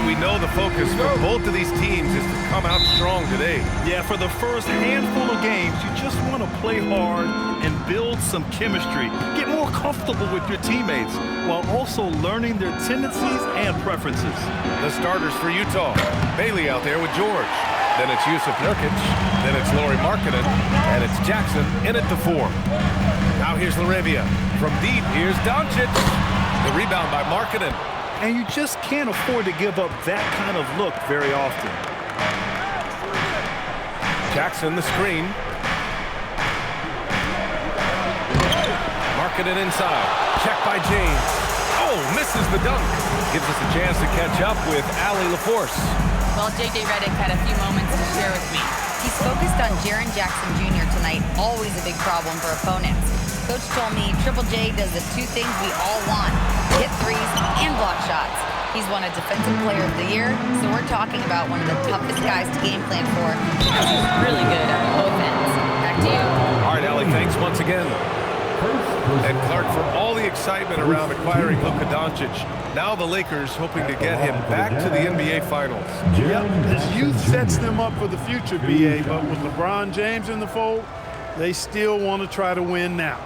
And we know the focus for both of these teams is to come out strong today. Yeah, for the first handful of games, you just want to play hard and build some chemistry. Get more comfortable with your teammates while also learning their tendencies and preferences. The starters for Utah. Bailey out there with George. Then it's Yusuf Nurkic. Then it's Lauri Markkanen. And it's Jackson in at the 4. Now here's Laravia. From deep, here's Doncic. The rebound by Markkanen. And you just can't afford to give up that kind of look very often. Jackson, the screen. Markkanen inside. Check by James. Oh, misses the dunk. Gives us a chance to catch up with Allie LaForce. Well, J.J. Redick had a few moments to share with me. He's focused on Jaren Jackson Jr. tonight, always a big problem for opponents. Coach told me Triple J does the two things we all want, hit threes and block shots. He's won a Defensive Player of the Year, so we're talking about one of the toughest guys to game plan for. He's really good at both ends. Back to you. All right, Allie, thanks once again. And Clark, for all the excitement around acquiring Luka Doncic, now the Lakers hoping to get him back to the NBA Finals. Yep, his youth sets them up for the future, B.A., but with LeBron James in the fold, they still want to try to win now.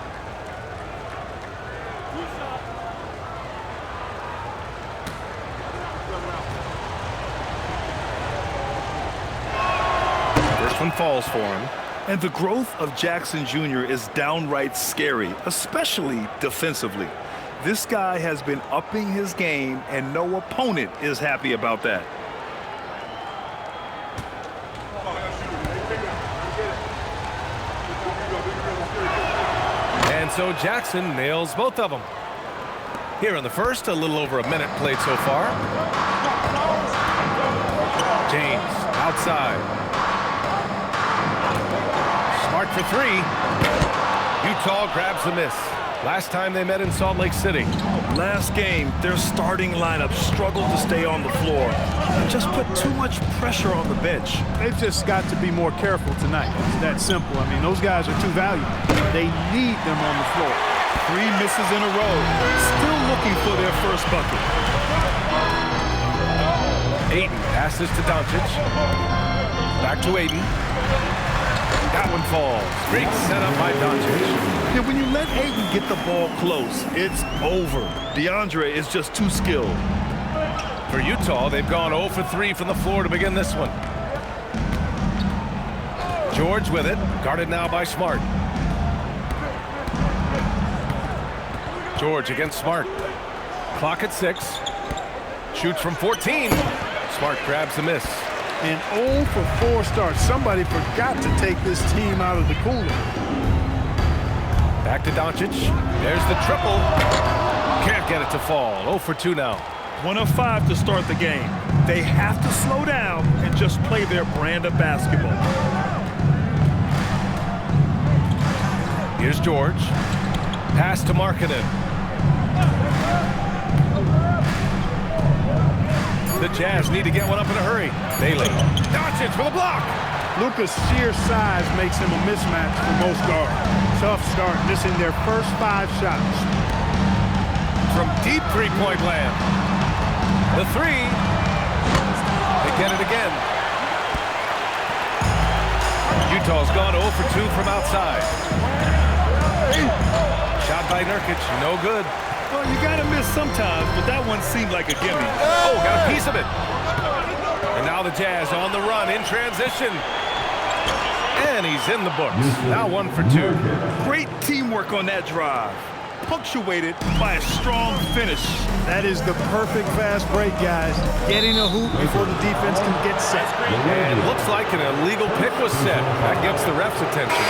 First one falls for him. And the growth of Jackson Jr. is downright scary, especially defensively. This guy has been upping his game, and no opponent is happy about that. And so Jackson nails both of them. Here in the first, a little over a minute played so far. James outside. Smart for 3. Utah grabs the miss. Last time they met in Salt Lake City. Last game, their starting lineup struggled to stay on the floor. Just put too much pressure on the bench. They've just got to be more careful tonight. It's that simple. I mean, those guys are too valuable. They need them on the floor. 3 misses in a row. Still looking for their first bucket. Ayton passes to Doncic. Back to Ayton. That one falls. Great setup by Doncic. Yeah, when you let Ayton get the ball close, it's over. DeAndre is just too skilled. For Utah, they've gone 0 for 3 from the floor to begin this one. George with it, guarded now by Smart. George against Smart. Clock at 6. Shoots from 14. Smart grabs the miss. And 0 for 4 starts. Somebody forgot to take this team out of the cooler. Back to Doncic. There's the triple. Can't get it to fall. 0 for 2 now. 1 of 5 to start the game. They have to slow down and just play their brand of basketball. Here's George. Pass to Markkanen. The Jazz need to get one up in a hurry. Bailey. Doncic with a block. Luka's sheer size makes him a mismatch for most guards. Tough start, missing their first 5 shots. From deep three-point land. The 3. They get it again. Utah's gone 0 for 2 from outside. Shot by Nurkic, no good. Well, you got to miss sometimes, but that one seemed like a gimme. Oh, got a piece of it. And now the Jazz on the run in transition. And he's in the books. Now 1 for 2. Great teamwork on that drive, punctuated by a strong finish. That is the perfect fast break, guys. Getting a hoop before the defense can get set. And it looks like an illegal pick was set. That gets the ref's attention.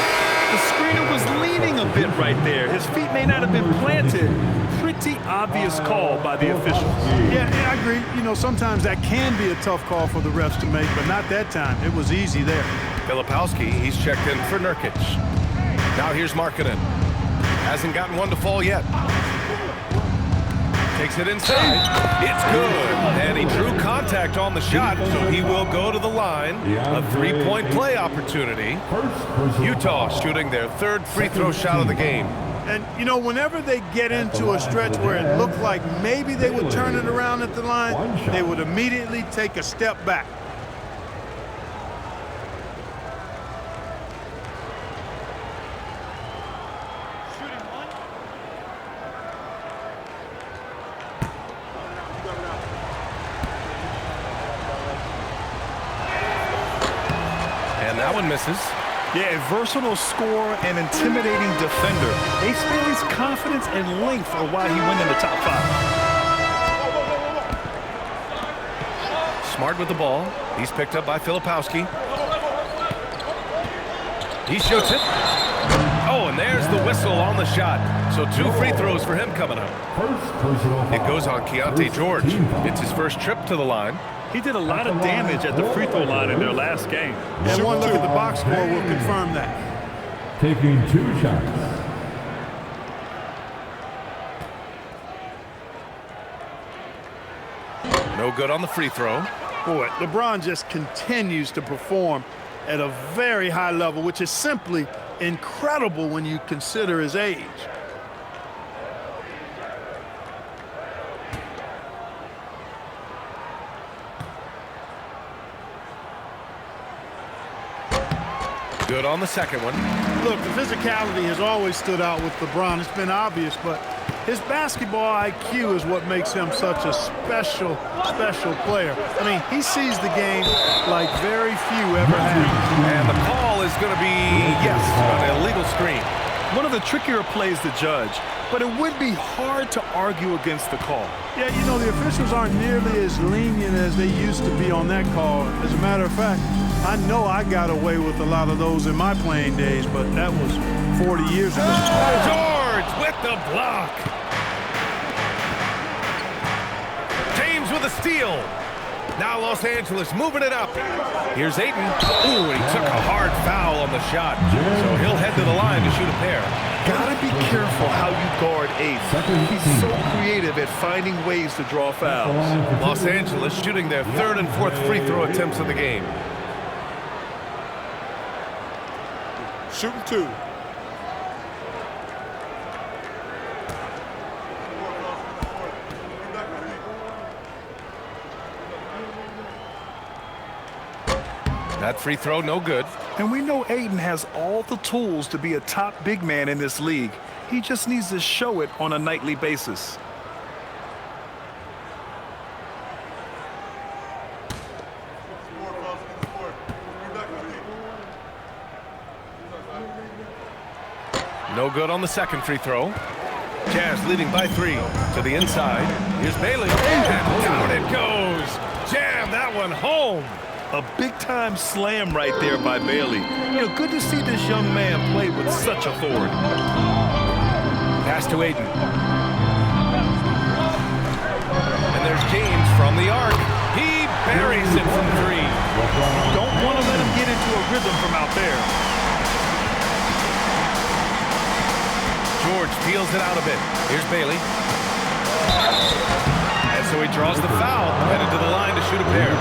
The screener was leaning a bit right there. His feet may not have been planted. Pretty obvious call by the officials. Yeah, I agree. You know, sometimes that can be a tough call for the refs to make, but not that time. It was easy there. Filipowski, he's checked in for Nurkic. Now here's Markkanen. Hasn't gotten one to fall yet. Takes it inside. It's good. And he drew contact on the shot, so he will go to the line. A 3-point play opportunity. Utah shooting their 3rd free throw shot of the game. And, you know, whenever they get into a stretch where it looked like maybe they would turn it around at the line, they would immediately take a step back. And that one misses. Yeah, a versatile scorer and intimidating defender. Ace Bailey's confidence and length are why he went in the top 5. Smart with the ball. He's picked up by Filipowski. He shoots it. Oh, and there's the whistle on the shot. So 2 free throws for him coming up. It goes on Keontae George. It's his first trip to the line. He did a lot of damage at the free throw line in their last game. And one look at the box score will confirm that. Taking 2 shots. No good on the free throw. Boy, LeBron just continues to perform at a very high level, which is simply incredible when you consider his age. Good on the second one. Look, the physicality has always stood out with LeBron. It's been obvious, but his basketball IQ is what makes him such a special player. I mean, he sees the game like very few ever have. And the call is going to be, yes, an illegal screen. One of the trickier plays to judge, but it would be hard to argue against the call. Yeah, you know, the officials aren't nearly as lenient as they used to be on that call. As a matter of fact, I know I got away with a lot of those in my playing days, but that was 40 years ago. George with the block. James with a steal. Now Los Angeles moving it up. Here's Ayton. Ooh, and he took a hard foul on the shot. So he'll head to the line to shoot a pair. Gotta be careful how you guard Ace. He's so creative at finding ways to draw fouls. Los Angeles shooting their 3rd and 4th free throw attempts of the game. Shooting 2. That free throw, no good. And we know Ayton has all the tools to be a top big man in this league. He just needs to show it on a nightly basis. No good on the second free throw. Jazz leading by 3 to the inside. Here's Bailey, and down it goes. Jam that one home. A big-time slam right there by Bailey. You know, good to see this young man play with such authority. Pass to Ayton. And there's James from the arc. He buries it from 3. Don't want to let him get into a rhythm from out there. George peels it out a bit. Here's Bailey. And so he draws the foul, headed to the line to shoot a pair.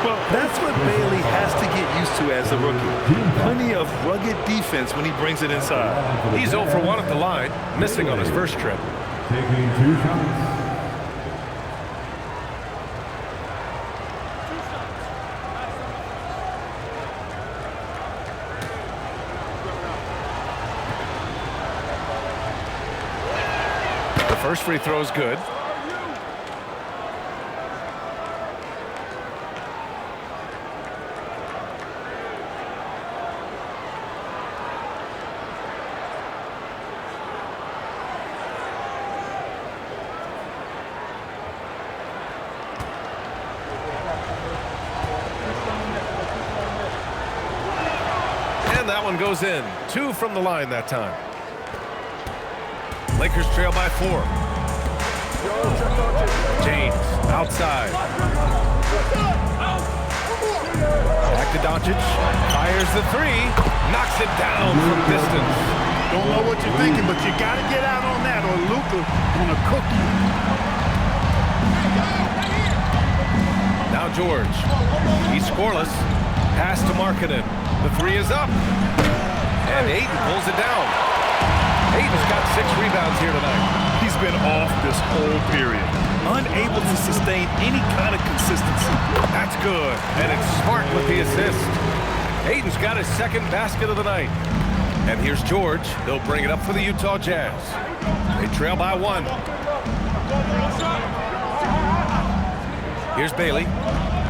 Well, that's what Bailey has to get used to as a rookie. Plenty of rugged defense when he brings it inside. He's 0 for 1 at the line, missing on his first trip. Taking 2 shots. The first free throw is good. That one goes in. 2 from the line that time. Lakers trail by 4. James outside. Back to Doncic. Fires the 3. Knocks it down from distance. Don't know what you're thinking, but you got to get out on that or Luka gonna cook you. Now George. He's scoreless. Pass to Markkanen. The 3 is up. And Ayton pulls it down. Aiden's got 6 rebounds here tonight. He's been off this whole period, unable to sustain any kind of consistency. That's good, and it's Smart with the assist. Aiden's got his 2nd basket of the night. And here's George. He'll bring it up for the Utah Jazz. They trail by 1. Here's Bailey.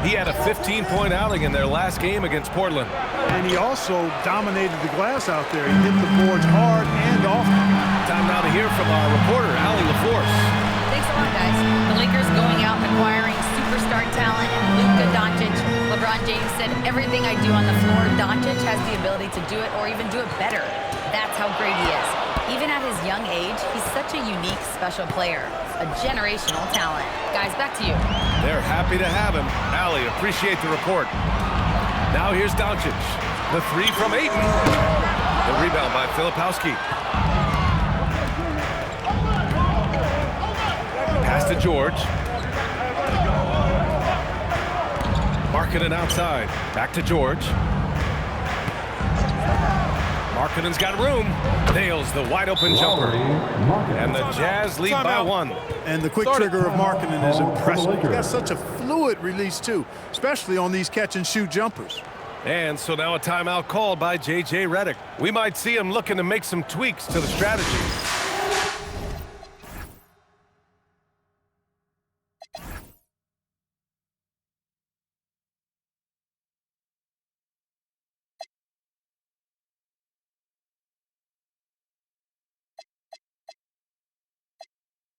He had a 15-point outing in their last game against Portland. And he also dominated the glass out there. He hit the boards hard and often. Time now to hear from our reporter, Allie LaForce. Thanks a lot, guys. The Lakers going out and acquiring superstar talent and Luka Doncic. LeBron James said, everything I do on the floor, Doncic has the ability to do it or even do it better. That's how great he is. Even at his young age, he's such a unique, special player. A generational talent. Guys, back to you. They're happy to have him. Allie, appreciate the report. Now here's Doncic. The 3 from Ayton. The rebound by Filipowski. Pass to George. Markkanen outside. Back to George. Markkanen's got room. Nails the wide-open jumper. And the Jazz lead by 1. And the quick trigger of Markkanen is impressive. He's got such a fluid release, too, especially on these catch-and-shoot jumpers. And so now a timeout called by J.J. Redick. We might see him looking to make some tweaks to the strategy.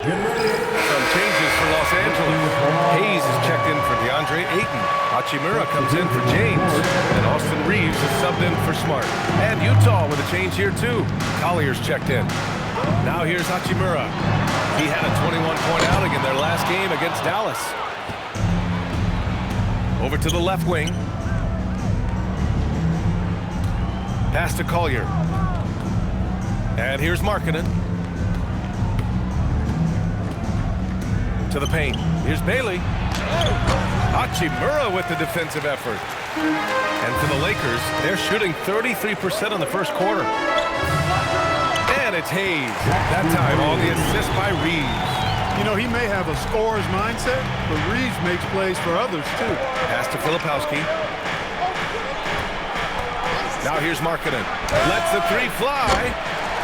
Some changes for Los Angeles. Hayes is checked in for DeAndre Ayton. Hachimura comes in for James. And Austin Reeves is subbed in for Smart. And Utah with a change here too. Collier's checked in. Now here's Hachimura. He had a 21-point outing in their last game against Dallas. Over to the left wing. Pass to Collier. And here's Markkanen. To the paint. Here's Bailey. Hachimura with the defensive effort. And for the Lakers, they're shooting 33% in the first quarter. And it's Hayes. That time on the assist by Reeves. You know, he may have a scorer's mindset, but Reeves makes plays for others, too. Pass to Filipowski. Now here's Markkanen. Lets the 3 fly.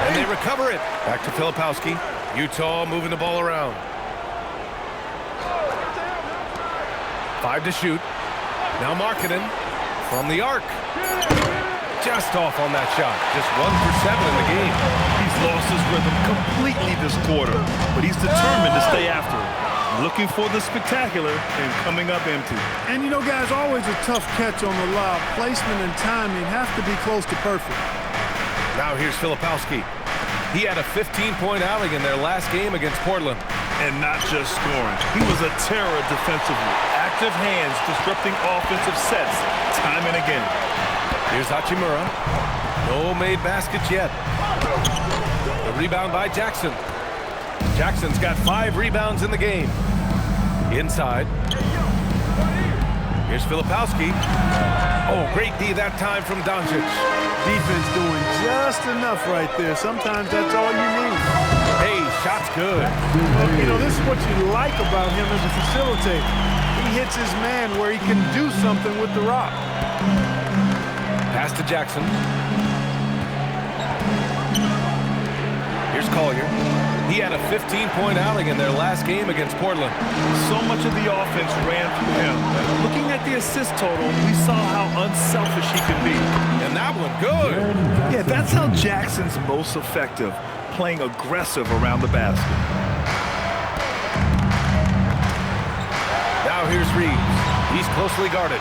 And they recover it. Back to Filipowski. Utah moving the ball around. 5 to shoot. Now Markkanen from the arc. Just off on that shot. Just 1 for 7 in the game. He's lost his rhythm completely this quarter, but he's determined to stay after it. Looking for the spectacular and coming up empty. And you know, guys, always a tough catch on the lob. Placement and timing have to be close to perfect. Now here's Filipowski. He had a 15-point outing in their last game against Portland. And not just scoring. He was a terror defensively. Active hands disrupting offensive sets time and again. Here's Hachimura. No made baskets yet. The rebound by Jackson. Jackson's got 5 rebounds in the game. Inside. Here's Filipowski. Oh, great D that time from Doncic. Defense doing just enough right there. Sometimes that's all you need. Hey, shot's good. You know, this is what you like about him as a facilitator. He hits his man where he can do something with the rock. Pass to Jackson. Here's Collier. He had a 15-point outing in their last game against Portland. So much of the offense ran through him. Looking at the assist total, we saw how unselfish he can be. And that one, good. Yeah, that's how Jackson's most effective, playing aggressive around the basket. Now here's Reeves. He's closely guarded.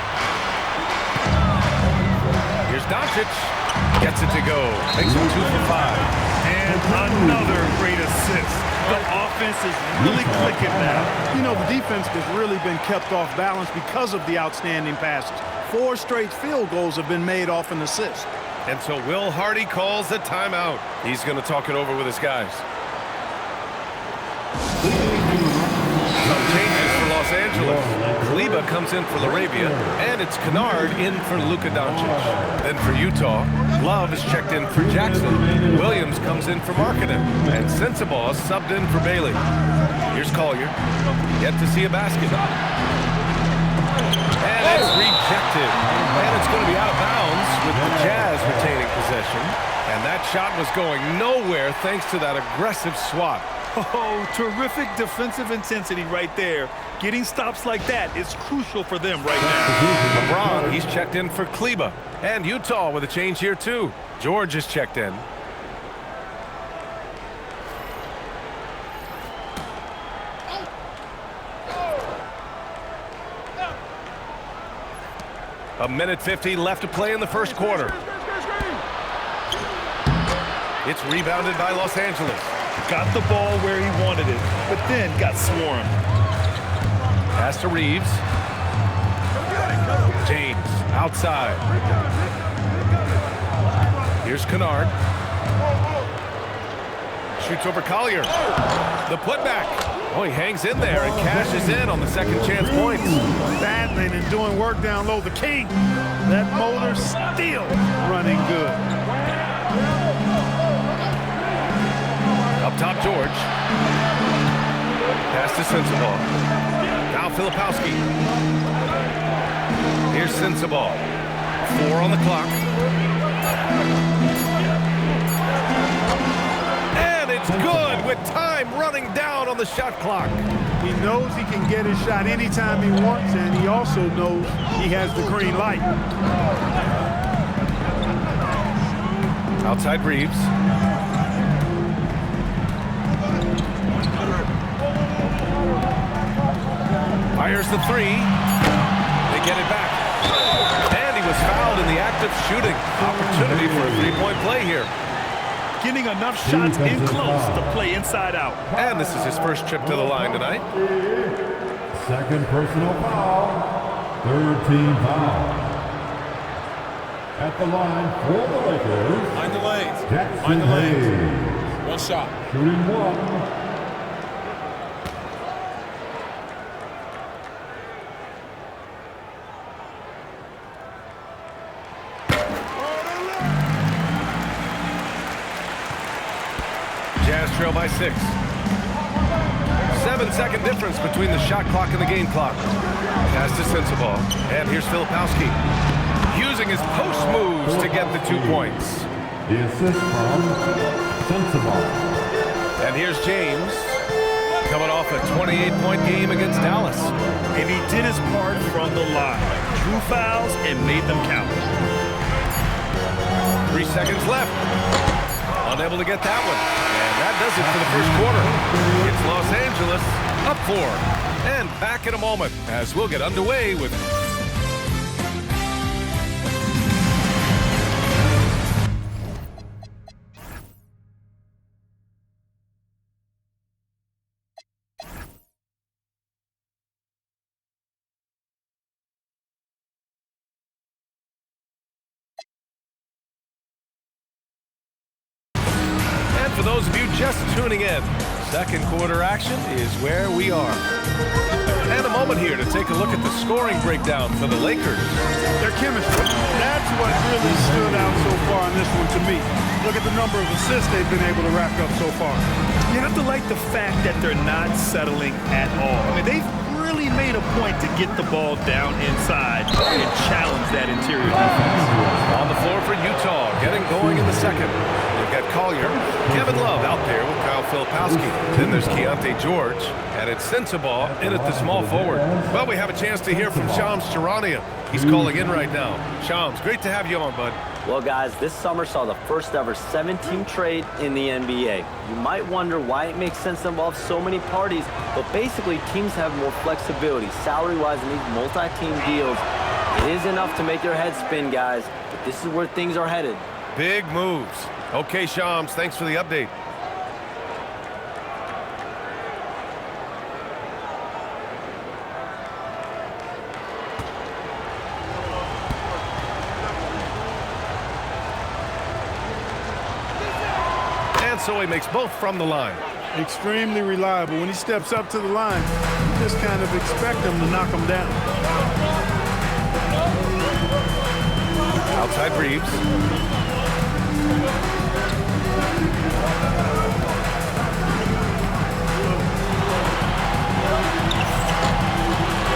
Here's Doncic. Gets it to go. Makes him 2 for 5. And another great assist. The offense is really clicking now. You know, the defense has really been kept off balance because of the outstanding passes. 4 straight field goals have been made off an assist. And so Will Hardy calls the timeout. He's going to talk it over with his guys. Some changes for Los Angeles. Angeles. Kleber comes in for Laravia, and it's Kennard in for Luka Doncic. Then for Utah, Love is checked in for Jackson. Williams comes in for Markkanen, and Sensabaugh is subbed in for Bailey. Here's Collier, yet to see a basket. And it's rejected. And it's going to be out of bounds with the Jazz retaining possession. And that shot was going nowhere thanks to that aggressive swat. Oh, terrific defensive intensity right there. Getting stops like that is crucial for them right now. Lebron, he's checked in for Kleber. And Utah with a change here too. George is checked in. A minute 50 left to play in the first quarter. It's rebounded by Los Angeles. Got the ball where he wanted it, but then got swarmed. Pass to Reeves. James outside. Here's Kennard. Shoots over Collier. The putback. Oh, he hangs in there and cashes in on the second chance points. Battling and doing work down low. The king. That motor still running good. Up top, George. Pass to Sensabaugh. Now Filipowski. Here's Sensabaugh. 4 on the clock. And it's good with time running down on the shot clock. He knows he can get his shot anytime he wants, and he also knows he has the green light. Outside Reeves. Fires the three. They get it back. And he was fouled in the act of shooting. Opportunity for a three-point play here. Getting enough shots in close to play inside out. And this is his first trip to the line tonight. Second personal foul. Third team foul. At the line for the Lakers. Mind the lanes. Jackson Mind the lanes. Hayes. One shot. Shooting 1. Jazz trail by 6. 7-second difference between the shot clock and the game clock. Pass to Sensabaugh. And here's Filipowski. Using his post moves to get the 2 points. The assist from Sensabaugh. And here's James. Coming off a 28-point game against Dallas. And he did his part from the line. Drew fouls and made them count. 3 seconds left. Unable to get that one. And that does it for the first quarter. It's Los Angeles up 4. And back in a moment as we'll get underway with... For those of you just tuning in, second quarter action is where we are. And a moment here to take a look at the scoring breakdown for the Lakers. Their chemistry, that's what really stood out so far in this one to me. Look at the number of assists they've been able to rack up so far. You have to like the fact that they're not settling at all. I mean, they've really made a point to get the ball down inside and challenge that interior defense. On the floor for Utah, getting going in the second. They've got Collier, Kevin Love out there with Kyle Filipowski. Then there's Keontae George, and it's Sensabaugh in at the small forward. Well, we have a chance to hear from Shams Charania. He's calling in right now. Shams, great to have you on, bud. Well, guys, this summer saw the first ever 7-team trade in the NBA. You might wonder why it makes sense to involve so many parties, but basically teams have more flexibility salary-wise in these multi-team deals. It is enough to make your head spin, guys, but this is where things are headed. Big moves. Okay, Shams, thanks for the update. And so he makes both from the line. Extremely reliable. When he steps up to the line, just kind of expect them to knock them down. Outside Reeves.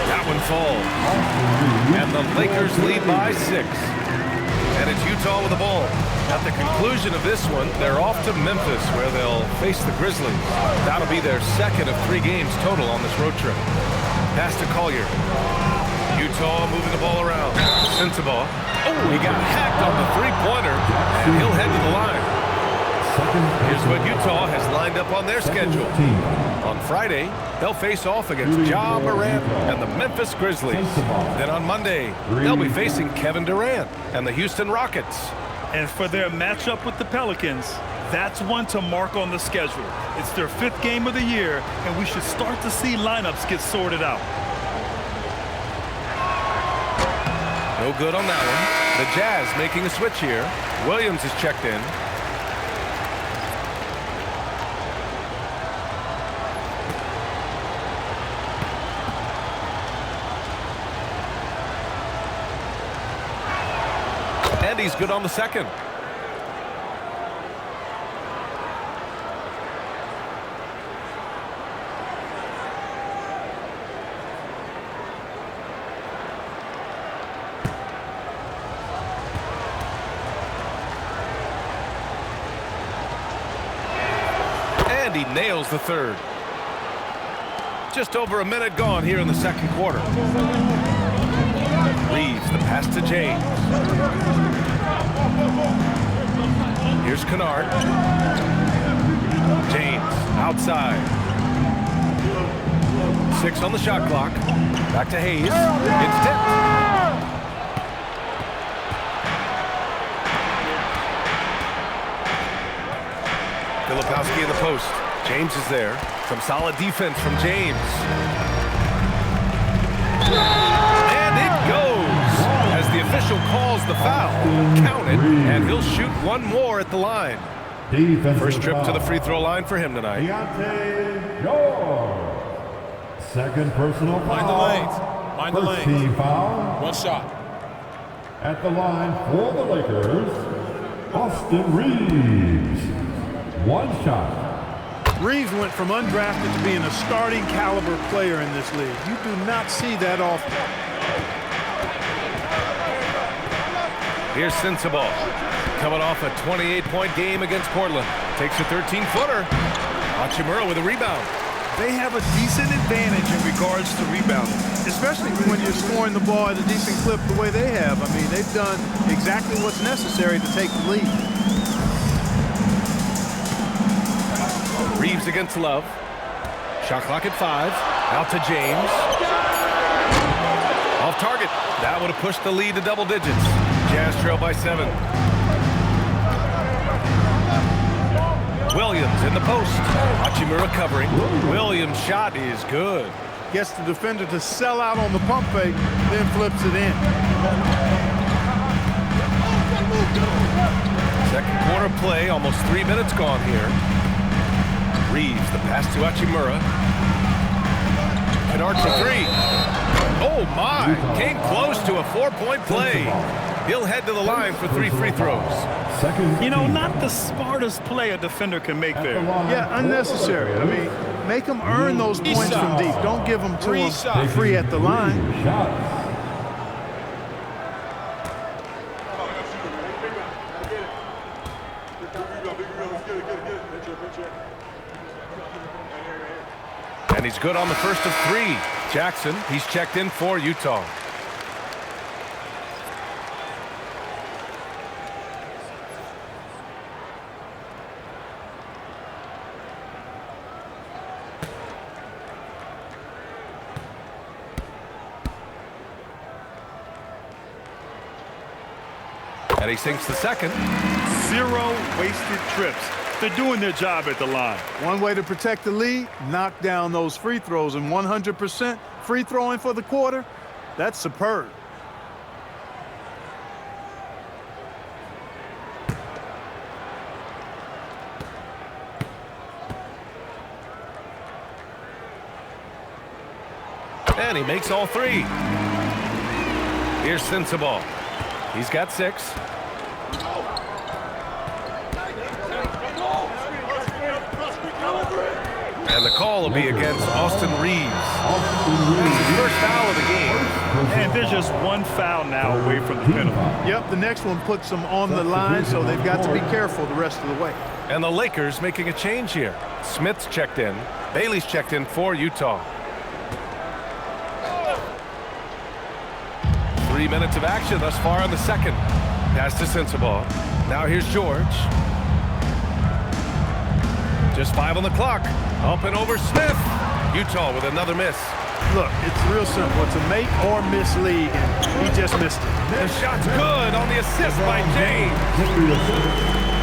That one falls. And the Lakers lead by 6. And it's Utah with the ball. At the conclusion of this one, they're off to Memphis, where they'll face the Grizzlies. That'll be their second of 3 games total on this road trip. Pass to Collier. Utah moving the ball around. Sensabaugh. Oh, he got hacked on the three-pointer, and he'll head to the line. Here's what Utah has lined up on their schedule. On Friday, they'll face off against Ja Morant and the Memphis Grizzlies. Then on Monday, they'll be facing Kevin Durant and the Houston Rockets. And for their matchup with the Pelicans, that's one to mark on the schedule. It's their 5th game of the year, and we should start to see lineups get sorted out. No good on that one. The Jazz making a switch here. Williams is checked in. And he's good on the second. And he nails the third. Just over a minute gone here in the second quarter. Reeves, the pass to James. Here's Kennard. James, outside. 6 on the shot clock. Back to Hayes. It's tipped. Filipowski in the post. James is there. Some solid defense from James. And it goes as the official calls the foul. Count it, and he'll shoot one more at the line. First trip to the free throw line for him tonight. Second personal foul. Mind the lanes. Mind the First lanes. team foul. One shot. At the line for the Lakers, Austin Reeves. One shot. Reeves went from undrafted to being a starting caliber player in this league. You do not see that often. Here's Sensabaugh, coming off a 28-point game against Portland. Takes a 13-footer. Hachimura with a rebound. They have a decent advantage in regards to rebounding. Especially when you're scoring the ball at a decent clip the way they have. I mean, they've done exactly what's necessary to take the lead. Reeves against Love. Shot clock at 5. Out to James. Off target. That would have pushed the lead to double digits. Jazz trail by 7. Williams in the post. Hachimura covering. Williams' shot is good. Gets the defender to sell out on the pump fake, then flips it in. Second quarter play, almost 3 minutes gone here. Reeves, the pass to Hachimura. Kennard for 3. Oh my, came close to a 4-point play. He'll head to the line for 3 free throws. You know, not the smartest play a defender can make there. Yeah, unnecessary. I mean, make them earn those points from deep. Don't give them to them free at the line. And he's good on the first of 3. Jackson, he's checked in for Utah. And he sinks the second. 0 wasted trips. They're doing their job at the line. One way to protect the lead, knock down those free throws, and 100% free throwing for the quarter, that's superb. And he makes all three. Here's Sensabaugh. He's got 6. And the call will be against Austin Reeves. That's his first foul of the game. And they're just one foul now away from the penalty. Yep, the next one puts them on the line, so they've got to be careful the rest of the way. And the Lakers making a change here. Smith's checked in. Bailey's checked in for Utah. 3 minutes of action thus far in the second. Pass to Sensabaugh. Now here's George. Just 5 on the clock. Up and over Smith. Utah with another miss. Look, it's real simple. It's a make or miss league, and he just missed it. The shot's good on the assist by James.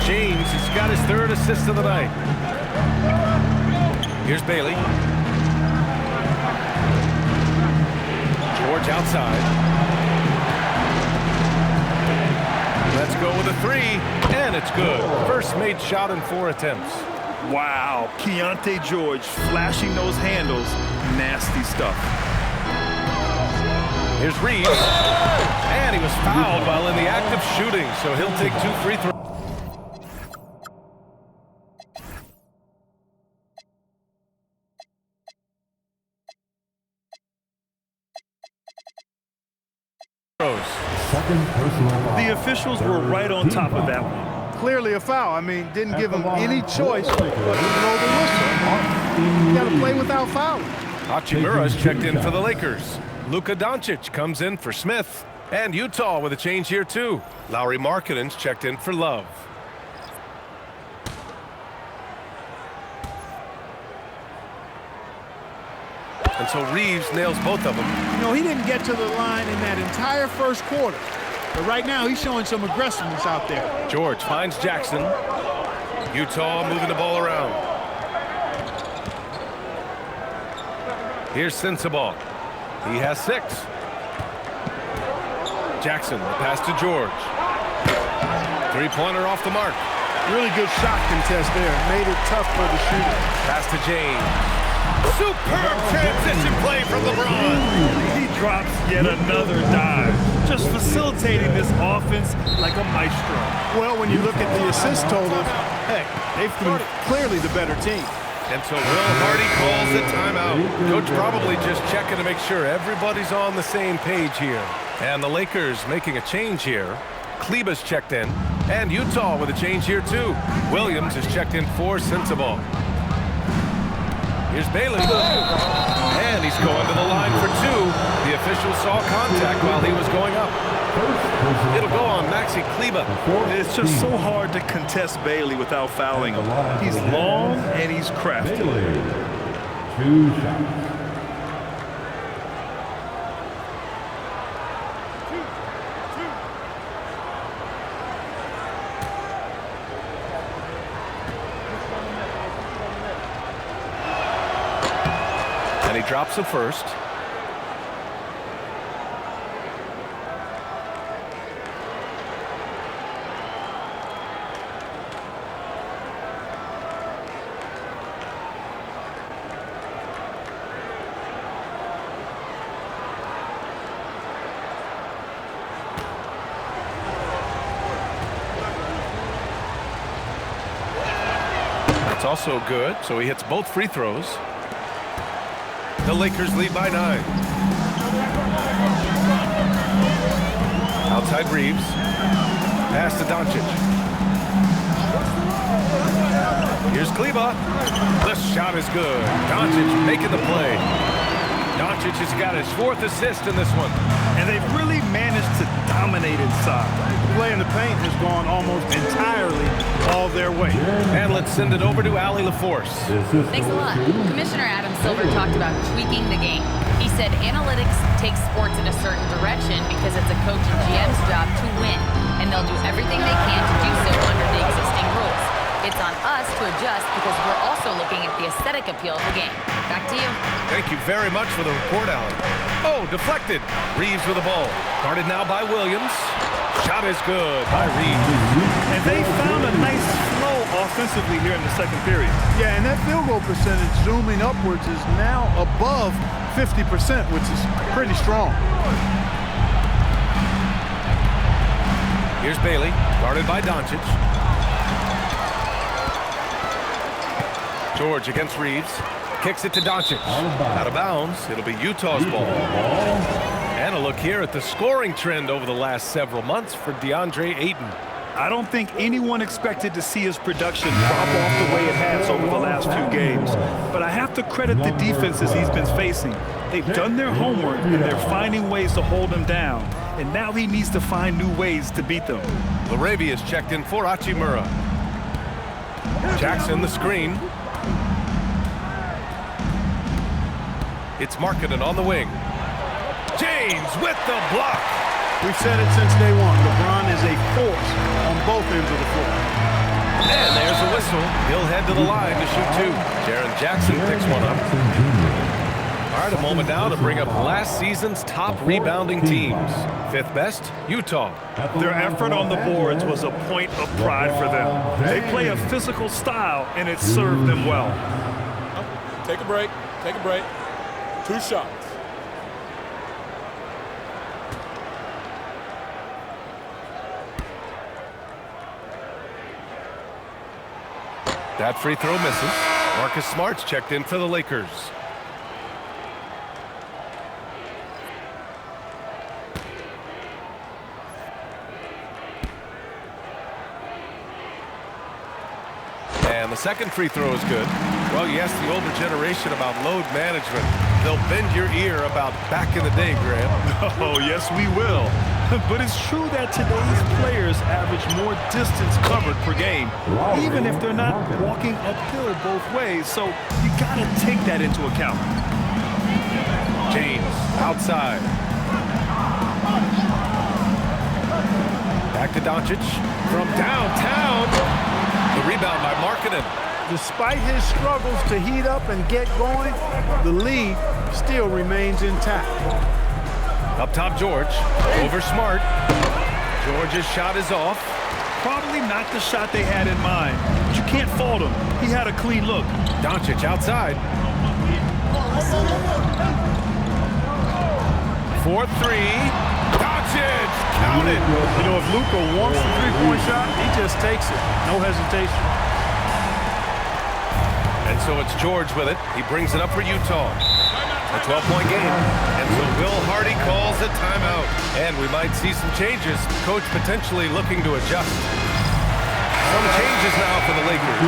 James has got his 3rd assist of the night. Here's Bailey. George outside. Let's go with a 3, and it's good. First made shot in 4 attempts. Wow, Keontae George flashing those handles. Nasty stuff. Here's Reeves. And he was fouled while in the act of shooting, so he'll take 2 free throws. The officials were right on top of that one. Clearly a foul. I mean, didn't give him any choice but to blow the whistle. You got to play without fouling. Hachimura's checked in for the Lakers. Luka Doncic comes in for Smith. And Utah with a change here, too. Lauri Markkanen's checked in for Love. And so Reeves nails both of them. You know, he didn't get to the line in that entire first quarter. But right now, he's showing some aggressiveness out there. George finds Jackson. Utah moving the ball around. Here's Sensabaugh. He has 6. Jackson, the pass to George. 3-pointer off the mark. Really good shot contest there. Made it tough for the shooter. Pass to James. Superb transition play from LeBron. He drops yet another dive, just facilitating this offense like a maestro. Well, when you look at the assist totals, heck, they've been clearly the better team. And so Will Hardy calls the timeout. Coach probably just checking to make sure everybody's on the same page here. And the Lakers making a change here. Kleba's checked in. And Utah with a change here, too. Williams is checked in for Sensabaugh. Here's Bailey. And he's going to the line for 2. The official saw contact while he was going up. It'll go on Maxi Kleber. It's just so hard to contest Bailey without fouling him. He's long and he's crafty. 2 shots. He drops the first. That's also good, so he hits both free throws. The Lakers lead by 9. Outside Reeves. Pass to Doncic. Here's Kleber. The shot is good. Doncic making the play. Doncic has got his 4th assist in this one. And they've really managed to dominate inside. Play in the paint has gone almost entirely all their way. And let's send it over to Allie LaForce. Thanks a lot. Commissioner Adam Silver talked about tweaking the game. He said analytics takes sports in a certain direction because it's a coach and GM's job to win, and they'll do everything they can to do so under the existing rules. It's on us to adjust because we're also looking at the aesthetic appeal of the game. Back to you. Thank you very much for the report, Allie. Oh, deflected. Reeves with the ball. Guarded now by Williams. Shot is good by Reeves. And they found a nice flow offensively here in the second period. Yeah, and that field goal percentage zooming upwards is now above 50%, which is pretty strong. Here's Bailey, guarded by Doncic. George against Reeves. Kicks it to Doncic. Out of bounds. It'll be Utah's ball. And a look here at the scoring trend over the last several months for DeAndre Ayton. I don't think anyone expected to see his production drop off the way it has over the last few games. But I have to credit the defenses he's been facing. They've done their homework, and they're finding ways to hold him down. And now he needs to find new ways to beat them. Laravia's checked in for Hachimura. Jackson the screen. It's Markkanen on the wing. James with the block. We've said it since day one. LeBron is a force on both ends of the floor. And there's a whistle. He'll head to the line to shoot two. Jaren Jackson picks one up. All right, a moment now to bring up last season's top rebounding teams. Fifth best, Utah. Their effort on the boards was a point of pride for them. They play a physical style, and it served them well. Take a break. Take a break. 2 shots. That free throw misses. Marcus Smart's checked in for the Lakers. And the second free throw is good. Well, you ask the older generation about load management. They'll bend your ear about back in the day, Grant. Oh, yes, we will. But it's true that today's players average more distance covered per game, even if they're not walking uphill both ways. So you got to take that into account. James outside. Back to Doncic from downtown. The rebound by Markkanen. Despite his struggles to heat up and get going, the lead still remains intact. Up top, George. Over Smart. George's shot is off. Probably not the shot they had in mind, but you can't fault him. He had a clean look. Doncic outside. 4-3. Doncic, count it. You know, if Luka wants the three-point shot, he just takes it. No hesitation. And so it's George with it. He brings it up for Utah. A 12-point game. And so Will Hardy calls a timeout. And we might see some changes. Coach potentially looking to adjust. Some changes now for the Lakers.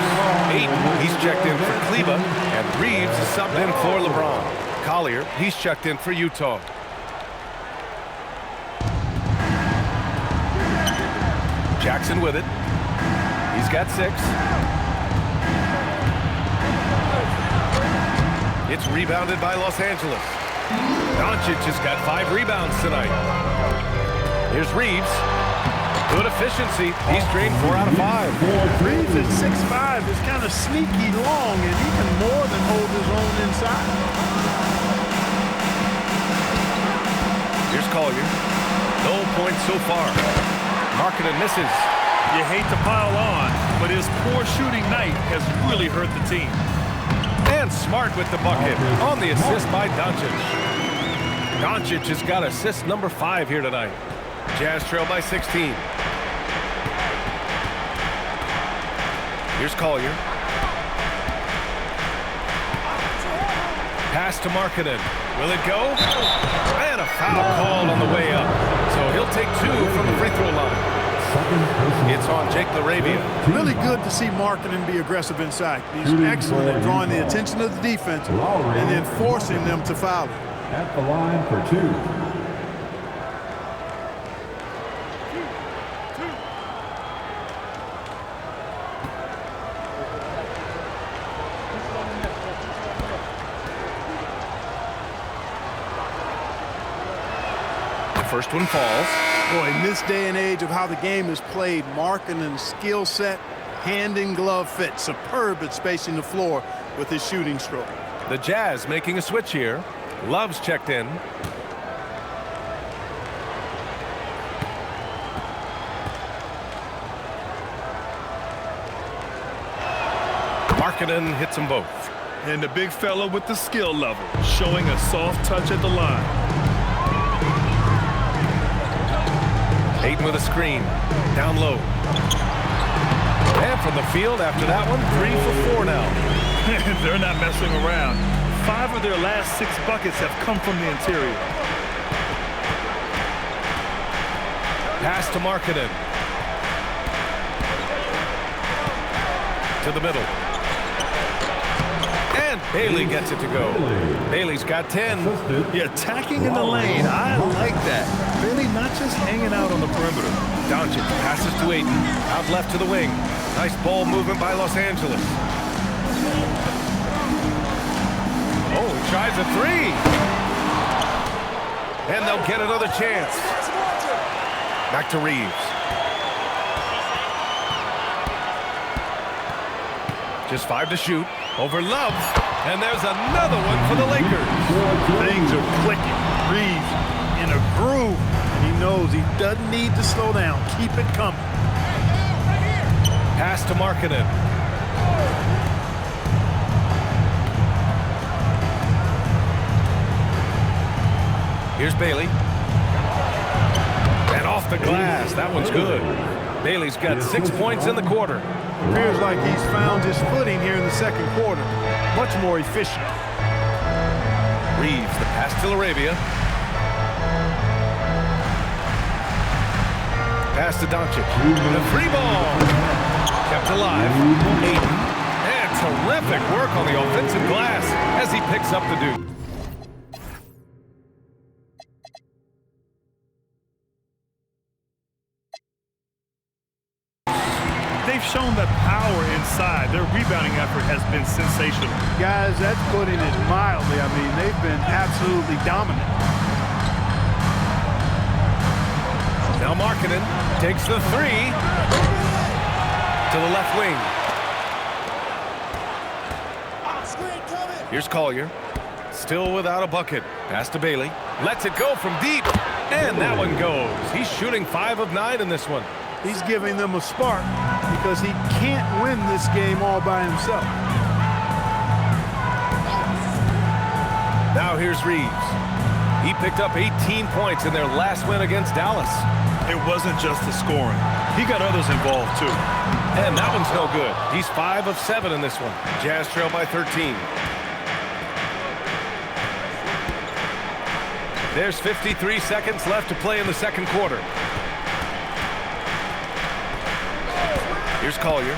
Ayton, he's checked in for Cleveland. And Reeves is subbed in for LeBron. Collier, he's checked in for Utah. Jackson with it. He's got 6. It's rebounded by Los Angeles. Doncic has got 5 rebounds tonight. Here's Reeves. Good efficiency. He's drained 4 out of 5. Reeves at 6'5" is kind of sneaky long, and he can more than hold his own inside. Here's Collier. No points so far. Markkanen misses. You hate to pile on, but his poor shooting night has really hurt the team. And Smart with the bucket on the assist by Doncic. Doncic has got assist number 5 here tonight. Jazz trail by 16. Here's Collier. Pass to Markkanen. Will it go? And a foul call on the way up. So he'll take 2 from the free throw line. It's on Jake LaRavia. Really good to see Markkanen be aggressive inside. He's excellent at drawing the attention of the defense and then forcing them to foul him. At the line for 2. First one falls. Boy, in this day and age of how the game is played, Markkanen's skill set, hand and glove fit, superb at spacing the floor with his shooting stroke. The Jazz making a switch here. Love's checked in. Markkanen hits them both. And the big fella with the skill level, showing a soft touch at the line. Ayton with a screen. Down low. And from the field after that one, 3 for 4 now. They're not messing around. 5 of their last 6 buckets have come from the interior. Pass to Markkanen. To the middle. And Bailey gets it to go. Bailey's got 10. Yeah, attacking in the lane. I like that. Bailey not just hanging out on the perimeter. Doncic passes to Ayton. Out left to the wing. Nice ball movement by Los Angeles. Oh, he tries a 3. And they'll get another chance. Back to Reeves. Just 5 to shoot. Over Love. And there's another one for the Lakers. Things are clicking. Reeves in a groove. He knows he doesn't need to slow down. Keep it coming. Pass to Markkanen. Here's Bailey. And off the glass. That one's good. Bailey's got 6 points in the quarter. Appears like he's found his footing here in the second quarter. Much more efficient. Reeves, the pass to Laravia. Pass to Doncic. The free ball. Kept alive. Ayton. And terrific work on the offensive glass as he picks up the Duke. They've shown that power inside. Their rebounding effort has been sensational. Guys, that's putting it mildly. I mean, they've been absolutely dominant. Now Markkanen takes the 3 to the left wing. Here's Collier. Still without a bucket. Pass to Bailey. Lets it go from deep. And that one goes. He's shooting 5 of 9 in this one. He's giving them a spark because he can't win this game all by himself. Now here's Reeves. He picked up 18 points in their last win against Dallas. It wasn't just the scoring. He got others involved, too. And that one's no good. He's 5 of 7 in this one. Jazz trail by 13. There's 53 seconds left to play in the second quarter. Here's Collier.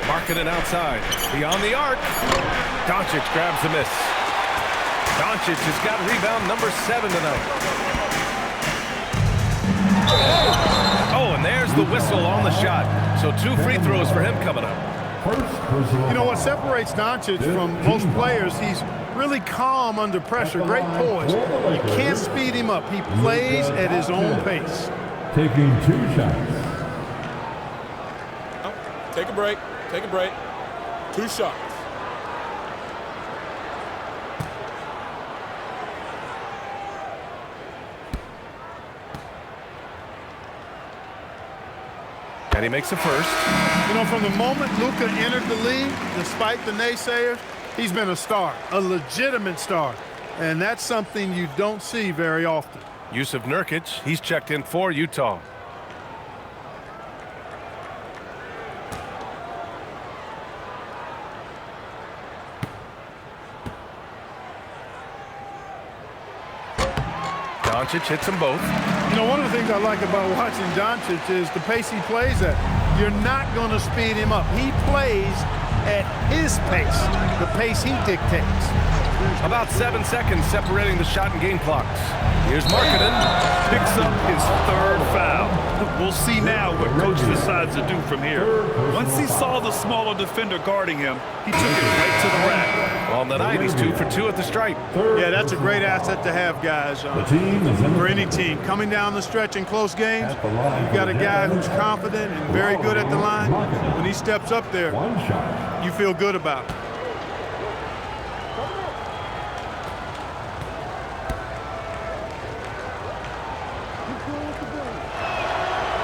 Markkanen outside. Beyond the arc. Doncic grabs the miss. Doncic has got rebound number 7 tonight. Oh, and there's the whistle on the shot. So 2 free throws for him coming up. You know what separates Doncic from most players? He's really calm under pressure. Great poise. You can't speed him up. He plays at his own pace. Taking 2 shots. Take a break. Take a break. 2 shots. And he makes the first. You know, from the moment Luka entered the league, despite the naysayers, he's been a star, a legitimate star. And that's something you don't see very often. Yusuf Nurkic, he's checked in for Utah. Doncic hits them both. You know, one of the things I like about watching Doncic is the pace he plays at. You're not going to speed him up. He plays at his pace, the pace he dictates. About 7 seconds separating the shot and game clocks. Here's Markkanen. Picks up his 3rd foul. We'll see now what Coach decides to do from here. Once he saw the smaller defender guarding him, he took it right to the rack. On the night, he's 2 for 2 at the stripe. Yeah, that's a great asset to have, guys. For any team. Coming down the stretch in close games, you've got a guy who's confident and very good at the line. When he steps up there, you feel good about it.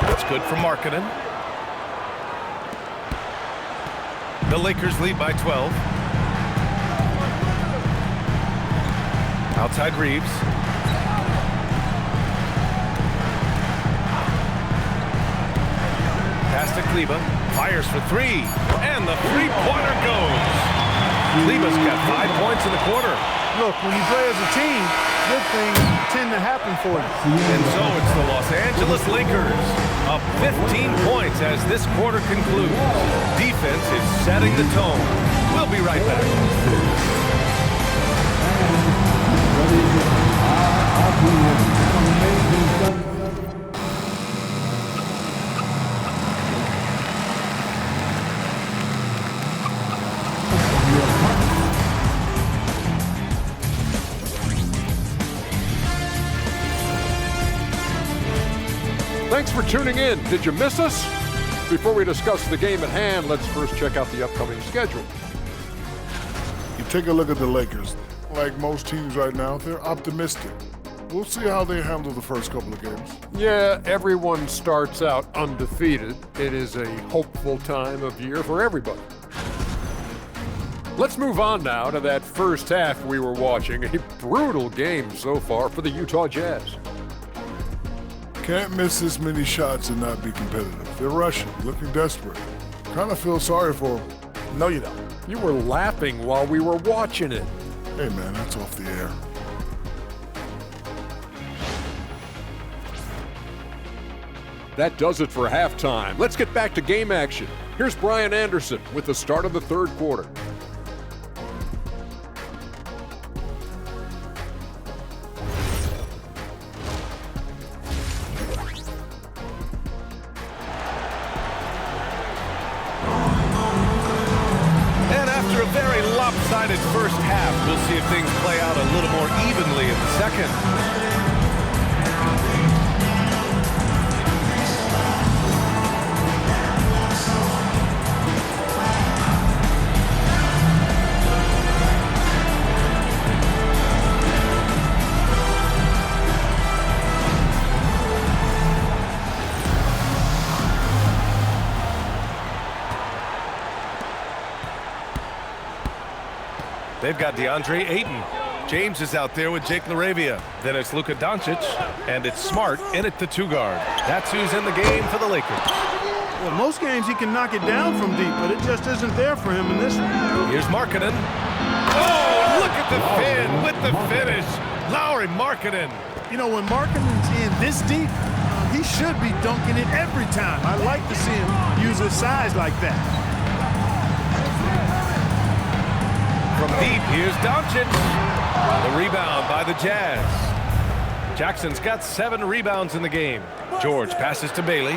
That's good for Markkanen. The Lakers lead by 12. Outside Reeves. Pass to Kleba. Fires for three. And the three-pointer goes. Kleba's got 5 points in the quarter. Look, when you play as a team, good things tend to happen for you. And so it's the Los Angeles Lakers up 15 points as this quarter concludes. Defense is setting the tone. We'll be right back. Thanks for tuning in. Did you miss us? Before we discuss the game at hand, let's first check out the upcoming schedule. You take a look at the Lakers. Like most teams right now, they're optimistic. We'll see how they handle the first couple of games. Yeah, everyone starts out undefeated. It is a hopeful time of year for everybody. Let's move on now to that first half we were watching. A brutal game so far for the Utah Jazz. Can't miss this many shots and not be competitive. They're rushing, looking desperate. Kind of feel sorry for them. No, you don't. You were laughing while we were watching it. Hey, man, that's off the air. That does it for halftime. Let's get back to game action. Here's Brian Anderson with the start of the third quarter. Lopsided first half. We'll see if things play out a little more evenly in the second. They've got DeAndre Ayton. James is out there with Jake LaRavia. Then it's Luka Doncic, and it's Smart in at the two-guard. That's who's in the game for the Lakers. Well, most games he can knock it down from deep, but it just isn't there for him in this one. Here's Markkanen. Oh, look at the fin with the finish. Lauri Markkanen. You know, when Markkanen's in this deep, he should be dunking it every time. I like to see him use his size like that. From deep, here's Doncic. The rebound by the Jazz. Jackson's got 7 rebounds in the game. George passes to Bailey.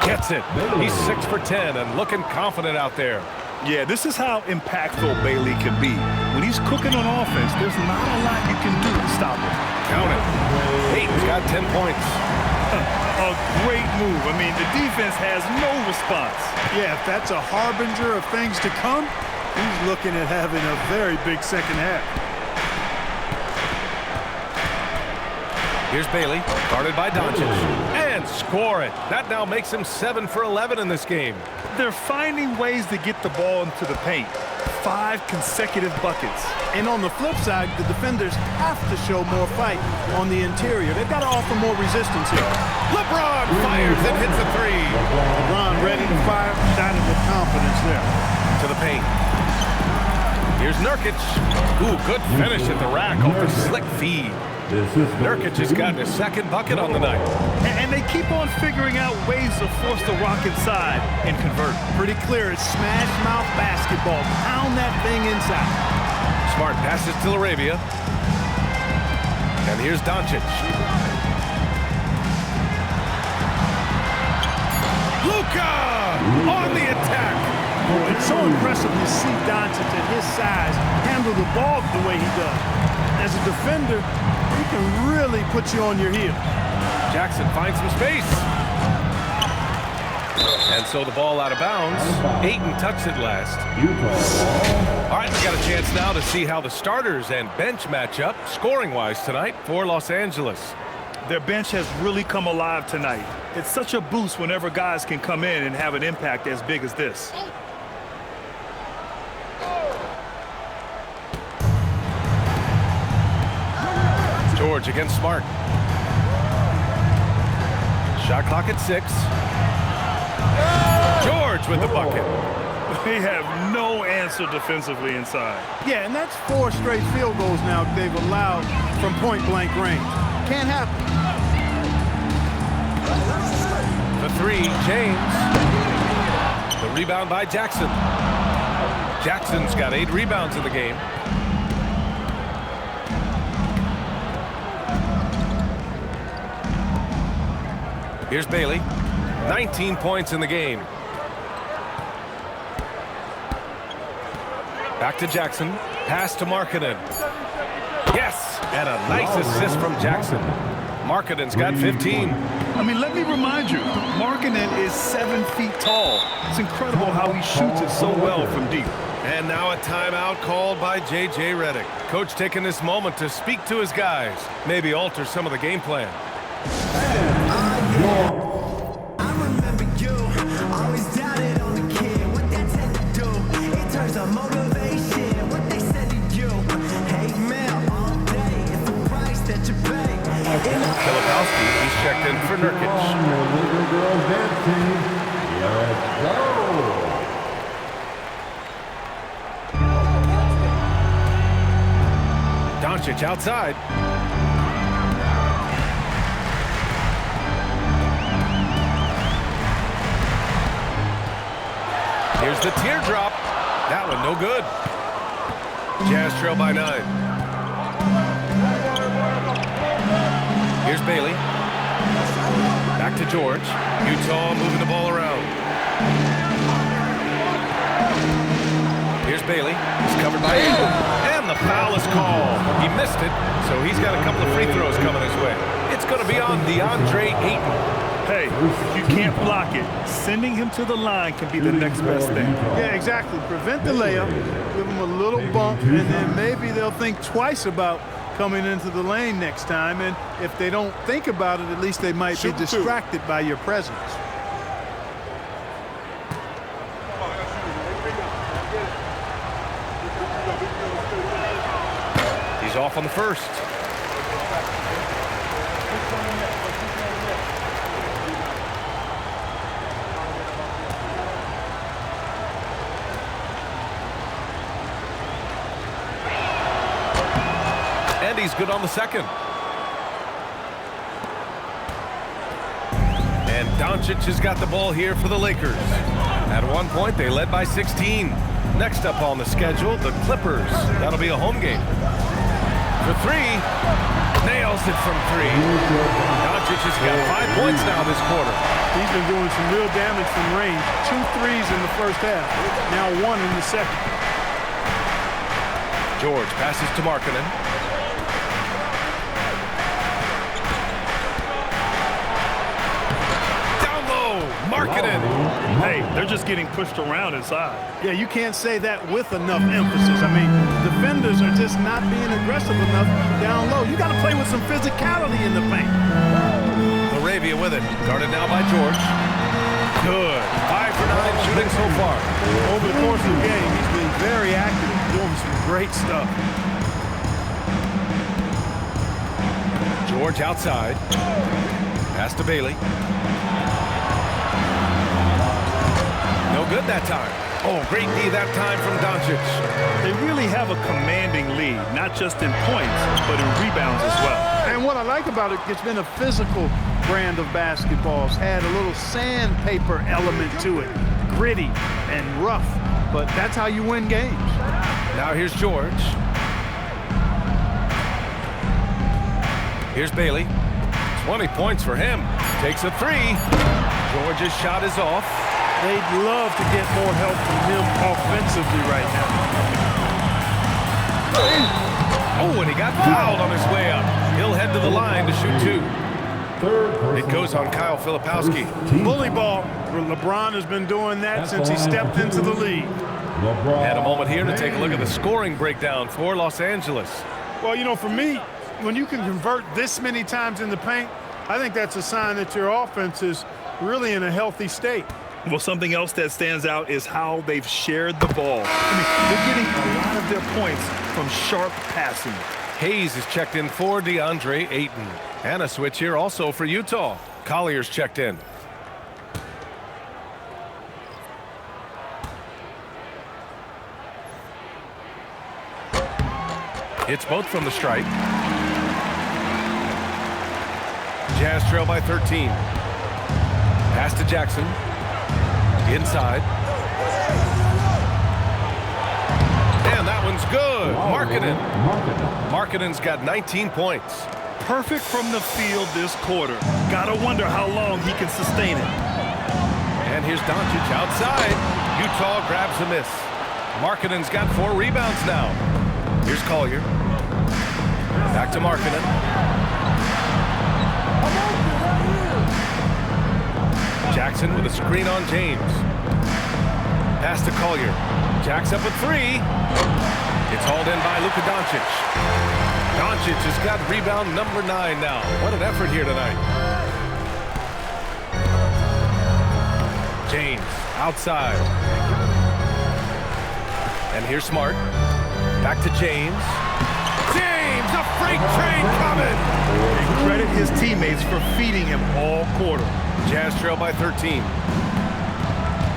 Gets it. He's 6 for 10 and looking confident out there. Yeah, this is how impactful Bailey can be. When he's cooking on offense, there's not a lot you can do to stop him. Count it. Ayton's got 10 points. A great move. I mean, the defense has no response. Yeah, if that's a harbinger of things to come, he's looking at having a very big second half. Here's Bailey, guarded by Doncic, and score it. That now makes him 7 for 11 in this game. They're finding ways to get the ball into the paint. 5 consecutive buckets. And on the flip side, the defenders have to show more fight on the interior. They've got to offer more resistance here. LeBron fires and hits a 3. LeBron ready to fire, shining with confidence there. To the paint. Here's Nurkic. Ooh, good finish at the rack off the slick feed. Nurkic has gotten his second bucket on the night. And they keep on figuring out ways to force the rock inside and convert. Pretty clear. It's smash mouth basketball. Pound that thing inside. Smart passes to LaRavia. And here's Doncic. Luka on the attack. Oh, it's so impressive to see Doncic at his size handle the ball the way he does. As a defender, he can really put you on your heel. Jackson finds some space. And so the ball out of bounds. Ayton touched it last. All right, we got a chance now to see how the starters and bench match up scoring-wise tonight for Los Angeles. Their bench has really come alive tonight. It's such a boost whenever guys can come in and have an impact as big as this. George against Smart. Shot clock at 6. George with the bucket. They have no answer defensively inside. Yeah, and that's 4 straight field goals now they've allowed from point-blank range. Can't happen. The 3, James. The rebound by Jackson. Jackson's got 8 rebounds in the game. Here's Bailey. 19 points in the game. Back to Jackson. Pass to Markkanen. Yes! And a nice assist from Jackson. Markkanen's got 15. I mean, let me remind you, Markkanen is 7 feet tall. It's incredible how he shoots it so well from deep. And now a timeout called by J.J. Redick. Coach taking this moment to speak to his guys. Maybe alter some of the game plan. I remember you always doubted on the kid. What that tend to do in terms of motivation, what they said to you. Hate mail all day. It's the price that you pay. Filipowski, he's checked in for Nurkic. Let's go. Doncic outside. Here's the teardrop. That one no good. Jazz trail by 9. Here's Bailey. Back to George. Utah moving the ball around. Here's Bailey. He's covered by 8. And the foul is called. He missed it, so he's got a couple of free throws coming his way. It's going to be on DeAndre Ayton. Hey, if you can't block it, sending him to the line can be the next best thing. Yeah, exactly. Prevent the layup, give them a little bump, and then maybe they'll think twice about coming into the lane next time. And if they don't think about it, at least they might be distracted by your presence. He's off on the first. And he's good on the second. And Doncic has got the ball here for the Lakers. At one point, they led by 16. Next up on the schedule, the Clippers. That'll be a home game. For 3, nails it from 3. Doncic has got 5 points now this quarter. He's been doing some real damage from range. 2 threes in the first half. Now 1 in the second. George passes to Markkanen. Down low, Markkanen. Hey, they're just getting pushed around inside. Yeah, you can't say that with enough emphasis. I mean, defenders are just not being aggressive enough down low. You got to play with some physicality in the paint. Laravia with it. Guarded now by George. Good. 5 for 9 shooting so far. Over the course of the game, he's been very active, doing some great stuff. George outside. Pass to Bailey. No good that time. Oh, great D that time from Doncic. They really have a commanding lead, not just in points, but in rebounds as well. And what I like about it, it's been a physical brand of basketball. It's had a little sandpaper element to it. Gritty and rough, but that's how you win games. Now here's George. Here's Bailey. 20 points for him. Takes a 3. George's shot is off. They'd love to get more help from him offensively right now. Oh, and he got fouled on his way up. He'll head to the line to shoot 2. It goes on Kyle Filipowski. Bully ball. LeBron has been doing that since he stepped into the league. And a moment here to take a look at the scoring breakdown for Los Angeles. Well, you know, for me, when you can convert this many times in the paint, I think that's a sign that your offense is really in a healthy state. Well, something else that stands out is how they've shared the ball. I mean, they're getting a lot of their points from sharp passing. Hayes is checked in for DeAndre Ayton. And a switch here also for Utah. Collier's checked in. Hits both from the stripe. Jazz trail by 13. Pass to Jackson. Inside. And that one's good. Markkanen's got 19 points. Perfect from the field this quarter. Gotta wonder how long he can sustain it. And here's Doncic outside. Utah grabs a miss. Markkanen's got 4 rebounds now. Here's Collier. Back to Markkanen. Jackson with a screen on James. Pass to Collier. Jack's up with 3. It's hauled in by Luka Doncic. Doncic has got rebound number 9 now. What an effort here tonight. James outside. And here's Smart. Back to James. James, a freight train coming! And credit his teammates for feeding him all quarter. Jazz trail by 13.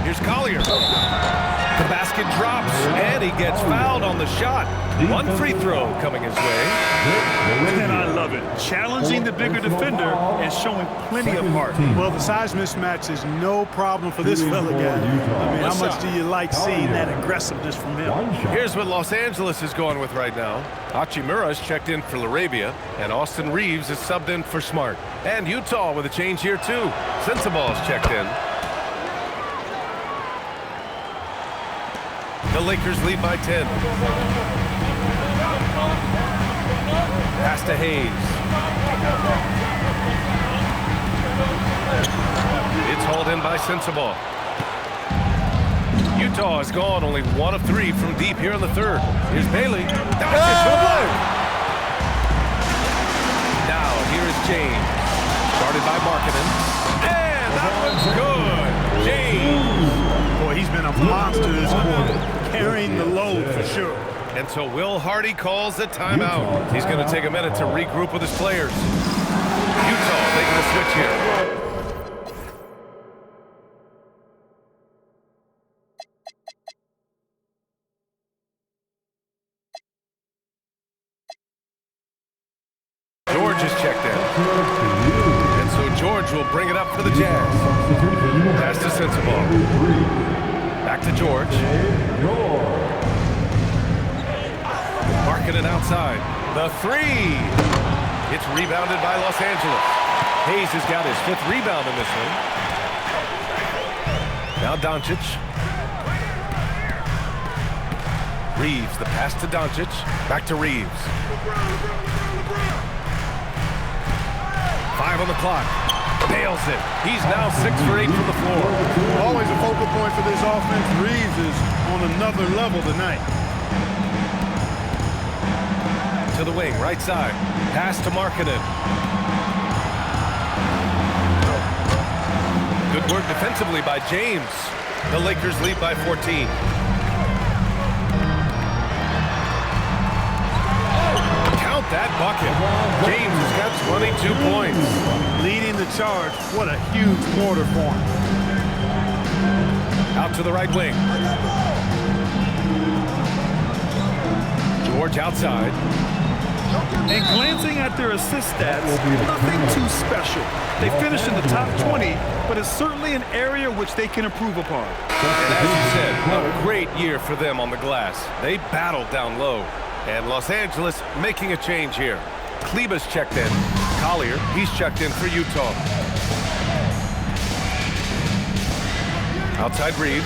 Here's Collier. The basket drops, and he gets fouled on the shot. 1 free throw coming his way. And I love it. Challenging the bigger defender and showing plenty of heart. Well, the size mismatch is no problem for this fella guy. I mean, how much do you like seeing that aggressiveness from him? Here's what Los Angeles is going with right now. Hachimura is checked in for Laravia, and Austin Reeves is subbed in for Smart. And Utah with a change here, too. Sensabaugh is checked in. The Lakers lead by 10. Pass to Hayes. It's hauled in by Sensabaugh. Utah has gone only 1 of 3 from deep here in the third. Here's Bailey. Now here is James. Started by Markkanen. And that one's good. James. Boy, he's been a monster this quarter, carrying the load for sure. And so Will Hardy calls the timeout. He's going to take a minute to regroup with his players. Utah making a switch here. George is checked in. And so George will bring it up for the Jazz. Pass to Sensabaugh. Back to George. Markkanen outside. The 3. It's rebounded by Los Angeles. Hayes has got his 5th rebound in this one. Now Doncic. Reeves, the pass to Doncic. Back to Reeves. 5 on the clock. Nails it. He's now 6 for 8 from the floor. Always a focal point for this offense. Reeves is on another level tonight. To the wing, right side. Pass to Markkanen. Good work defensively by James. The Lakers lead by 14. Count that bucket. James has got 22 points. Leading the charge. What a huge quarter for him. Out to the right wing. George outside. And glancing at their assist stats, nothing too special. They finished in the top 20, but it's certainly an area which they can improve upon. And as you said, a great year for them on the glass. They battled down low. And Los Angeles making a change here. Kleba's checked in. Collier, he's checked in for Utah. Outside Reeves.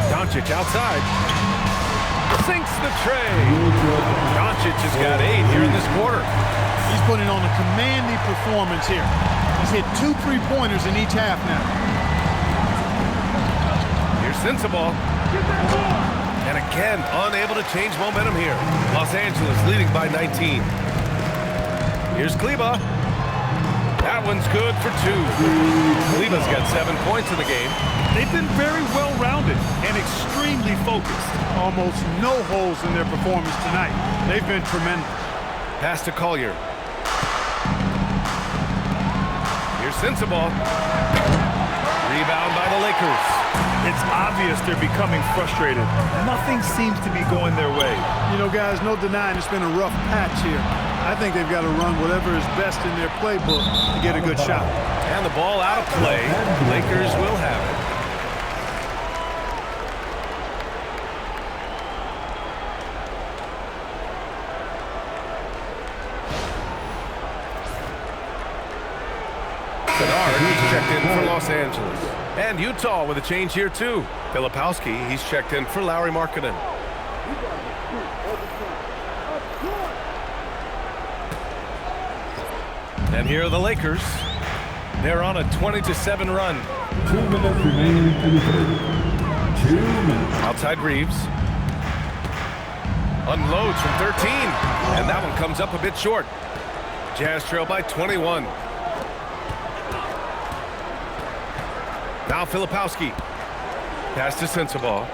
Doncic outside. Sinks the tray. Doncic has got 8 here in this quarter. He's putting on a commanding performance here. He's hit 2 3-pointers in each half now. Here's Sensabaugh. And again, unable to change momentum here. Los Angeles leading by 19. Here's Kleba. That one's good for 2. Kleba's got 7 points in the game. They've been very well-rounded and extremely focused. Almost no holes in their performance tonight. They've been tremendous. Pass to Collier. Here's Sensabaugh. Rebound by the Lakers. It's obvious they're becoming frustrated. Nothing seems to be going their way. You know, guys, no denying it's been a rough patch here. I think they've got to run whatever is best in their playbook to get a good shot. And the ball out of play. Lakers will have it. He's checked in for Los Angeles. And Utah with a change here too. Filipowski, he's checked in for Lauri Markkanen. And here are the Lakers. They're on a 20-7 run. 2 minutes remaining in the third. 2 minutes. Outside Reeves. Unloads from 13. And that one comes up a bit short. Jazz trail by 21. Now Filipowski. Pass to Sensabaugh.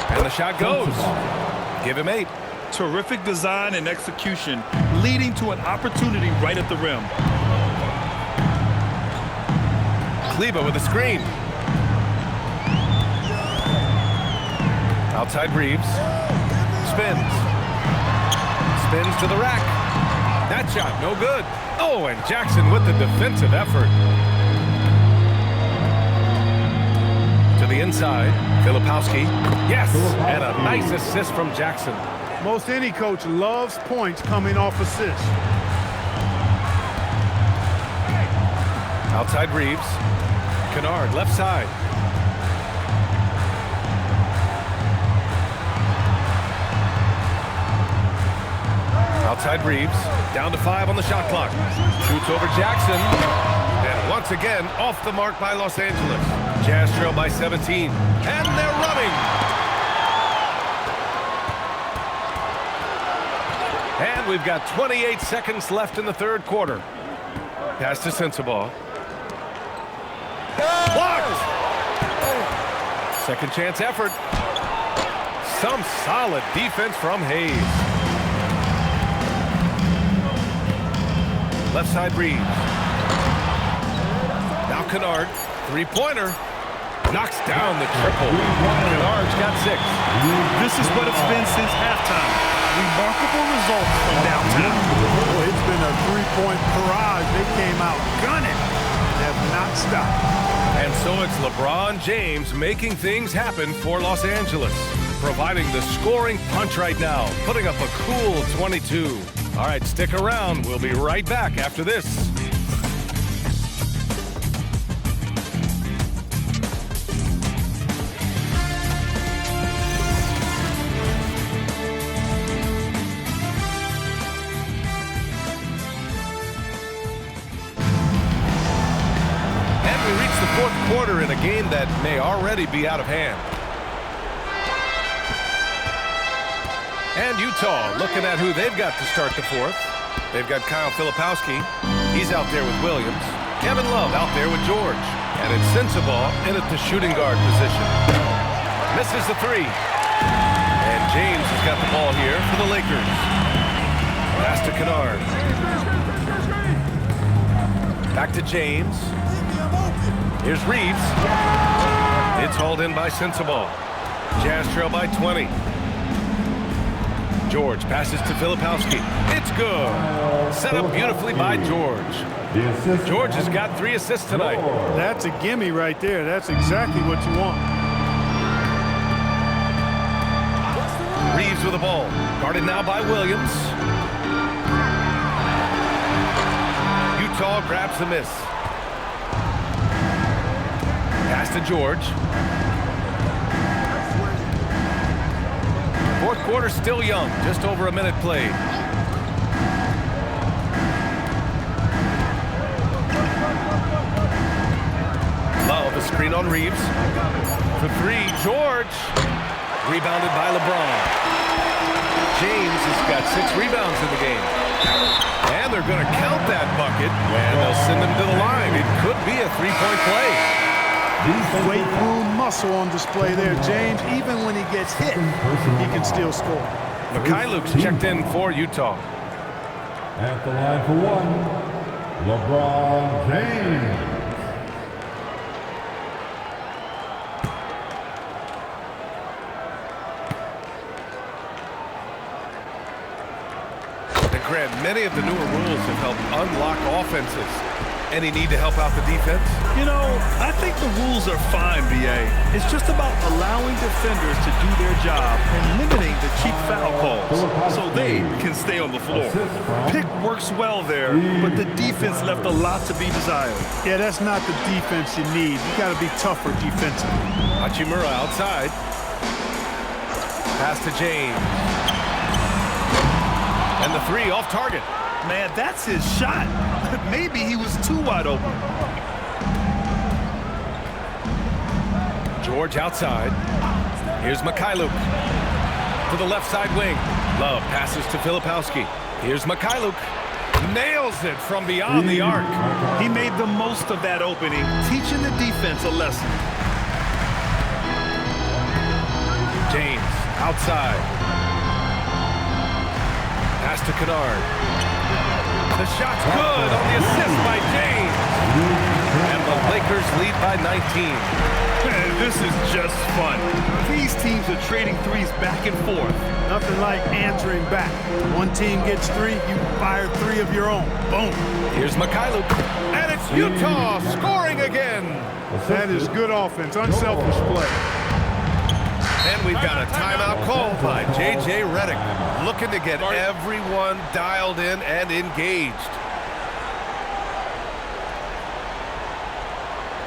And the shot goes. Give him 8. Terrific design and execution, leading to an opportunity right at the rim. Kleba with a screen. Outside Reeves. Spins. Spins to the rack. That shot, no good. Oh, and Jackson with the defensive effort. To the inside, Filipowski. Yes, and a nice assist from Jackson. Most any coach loves points coming off assists. Outside Reeves. Kennard, left side. Outside Reeves. Down to 5 on the shot clock. Shoots over Jackson. And once again, off the mark by Los Angeles. Jazz trail by 17. And they're running. And we've got 28 seconds left in the third quarter. Pass to Sensabaugh. Blocked! Second chance effort. Some solid defense from Hayes. Left side Reeves. Now Kennard. 3-pointer. Knocks down the triple. Kennard's got 6. This is what it's been since halftime. Remarkable results from downtown. Boy, it's been a 3-point barrage. They came out gunning and have not stopped. And so it's LeBron James making things happen for Los Angeles, providing the scoring punch right now, putting up a cool 22. All right, stick around. We'll be right back after this. And we reach the fourth quarter in a game that may already be out of hand. And Utah looking at who they've got to start the fourth. They've got Kyle Filipowski. He's out there with Williams. Kevin Love out there with George. And it's Sensabaugh in at the shooting guard position. Misses the 3. And James has got the ball here for the Lakers. Pass to Kennard. Back to James. Here's Reeves. It's hauled in by Sensabaugh. Jazz trail by 20. George passes to Filipowski. It's good. Set up beautifully by George. George has got 3 assists tonight. That's a gimme right there. That's exactly what you want. Reeves with the ball. Guarded now by Williams. Utah grabs the miss. Pass to George. Fourth quarter still young, just over a minute played. Love a screen on Reeves. For 3, George. Rebounded by Lebron. James has got 6 rebounds in the game. And they're going to count that bucket, and they'll send him to the line. It could be a 3-point play. Weight room muscle on display there, James. Even when he gets hit, he can still score. Mikhailuk's checked in for Utah. At the line for 1, LeBron James. Grant, many of the newer rules have helped unlock offenses. Any need to help out the defense? You know, I think the rules are fine, B.A. It's just about allowing defenders to do their job and limiting the cheap foul calls so they can stay on the floor. Pick works well there, but the defense left a lot to be desired. Yeah, that's not the defense you need. You got to be tougher defensively. Hachimura outside. Pass to James. And the 3 off target. Man, that's his shot. Maybe he was too wide open. George outside. Here's Mikhailuk. To the left side wing. Love passes to Filipowski. Here's Mikhailuk. Nails it from beyond the arc. He made the most of that opening, teaching the defense a lesson. James outside. Pass to Kennard. The shot's good on the assist by James. And the Lakers lead by 19. Man, this is just fun. These teams are trading threes back and forth. Nothing like answering back. One team gets 3, you fire 3 of your own. Boom. Here's Mikhailuk. And it's Utah scoring again. That is good offense, unselfish play. And we've got a timeout called by J.J. Redick, looking to get everyone dialed in and engaged.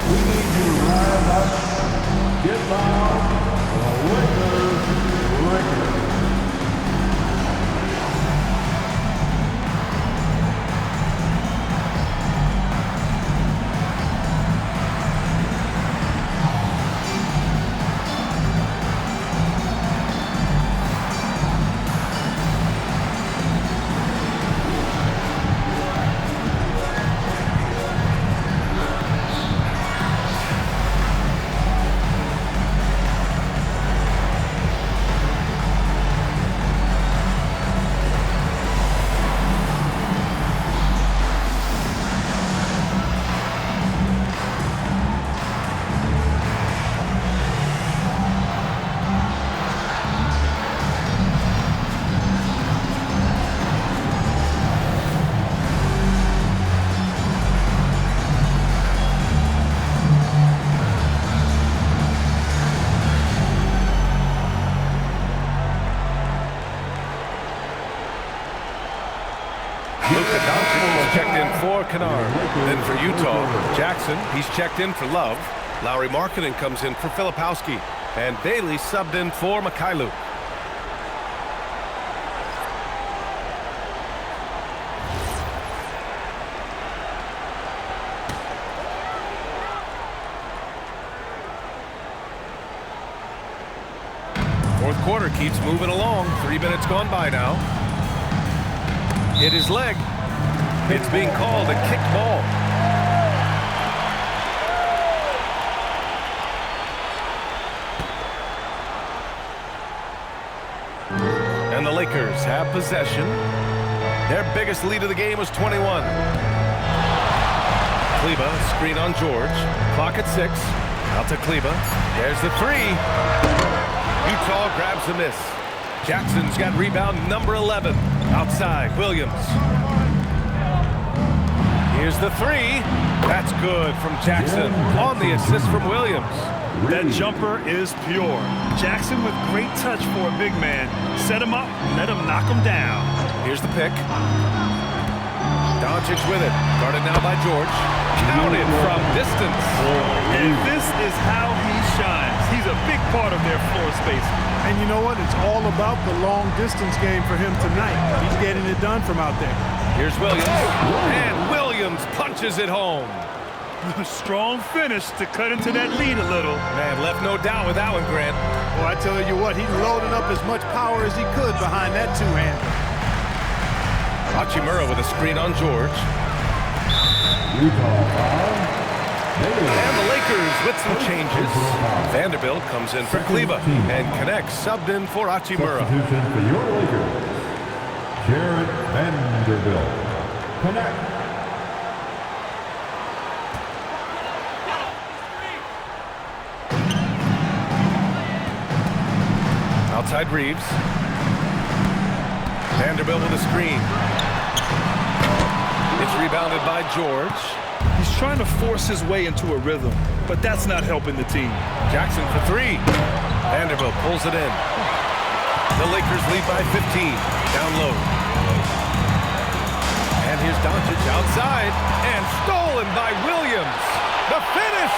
We need you to rise up, get loud, Lakers. Kennard. Then for Utah, Jackson, he's checked in for Love. Lauri Markkanen comes in for Filipowski. And Bailey subbed in for Mikhailuk. Fourth quarter keeps moving along. 3 minutes gone by now. Hit his leg. It's being called a kicked ball. And the Lakers have possession. Their biggest lead of the game was 21. Kleba, screen on George. Clock at 6. Out to Kleba. There's the 3. Utah grabs the miss. Jackson's got rebound number 11. Outside, Williams. Here's the 3. That's good from Jackson on the assist from Williams. That jumper is pure. Jackson with great touch for a big man. Set him up, let him knock him down. Here's the pick. Doncic with it. Guarded now by George. Counted from distance. And this is how he shines. He's a big part of their floor space. And you know what? It's all about the long distance game for him tonight. He's getting it done from out there. Here's Williams. And Williams punches it home. Strong finish to cut into that lead a little. Man, left no doubt with that one, Grant. Well, I tell you what, he loaded up as much power as he could behind that two-hander. Hachimura with a screen on George. And the Lakers with some changes. Vanderbilt comes in for Kleba and connects, subbed in for Hachimura. Substitution for your Lakers, Jared Vanderbilt. Connect. Outside Reeves. Vanderbilt with a screen. It's rebounded by George. He's trying to force his way into a rhythm, but that's not helping the team. Jackson for three. Vanderbilt pulls it in. The Lakers lead by 15. Down low. And here's Doncic outside. And stolen by Williams. The finish!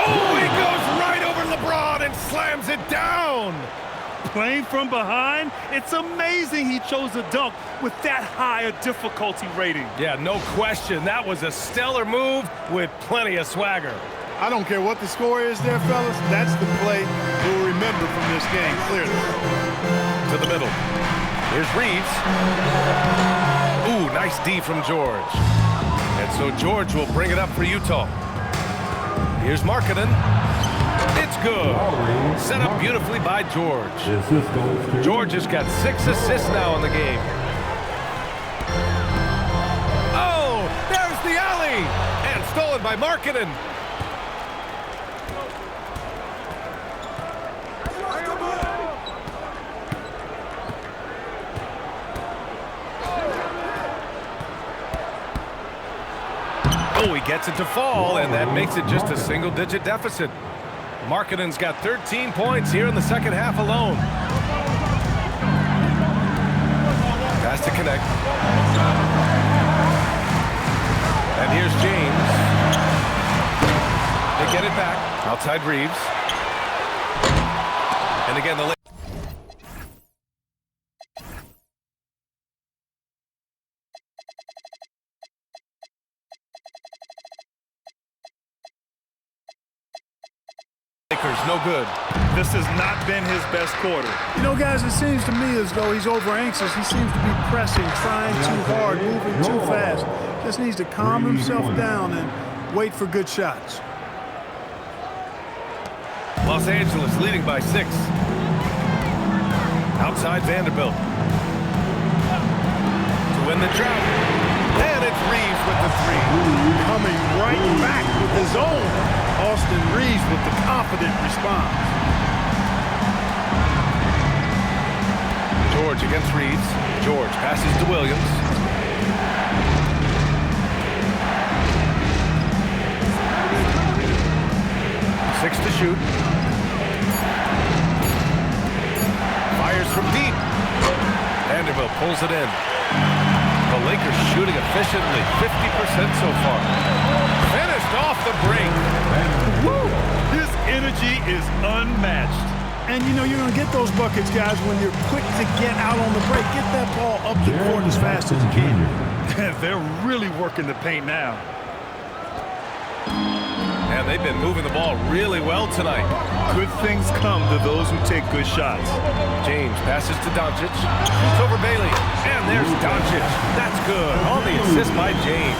Oh, he goes right over LeBron and slams it down! Playing from behind, it's amazing he chose a dunk with that high a difficulty rating. Yeah, no question. That was a stellar move with plenty of swagger. I don't care what the score is there, fellas. That's the play we'll remember from this game, clearly. To the middle. Here's Reeves. Ooh, nice D from George. And so George will bring it up for Utah. Here's Markkanen. It's good. Set up beautifully by George. George has got 6 assists now in the game. Oh, there's the alley. And stolen by Markkanen. Oh, he gets it to fall, and that makes it just a single-digit deficit. Markkanen's got 13 points here in the second half alone. Pass to connect. And here's James. They get it back. Outside Reeves. And again, the Lakers, no good. This has not been his best quarter. You know, guys, it seems to me as though he's over-anxious. He seems to be pressing, trying too hard, moving too fast. Just needs to calm himself down and wait for good shots. Los Angeles leading by 6. Outside Vanderbilt. To win the drought. And it's Reeves with the 3. Coming right back with his own. Austin Reeves with the confident response. George against Reeves. George passes to Williams. Six to shoot. Fires from deep. Vanderbilt pulls it in. The Lakers shooting efficiently, 50% so far. Finished off the break. Woo! His energy is unmatched. And, you know, you're going to get those buckets, guys, when you're quick to get out on the break. Get that ball up the court as fast as you can. They're really working the paint now. And they've been moving the ball really well tonight. Good things come to those who take good shots. James passes to Doncic. Shoots over Bailey. And there's Doncic. That's good. On the assist by James.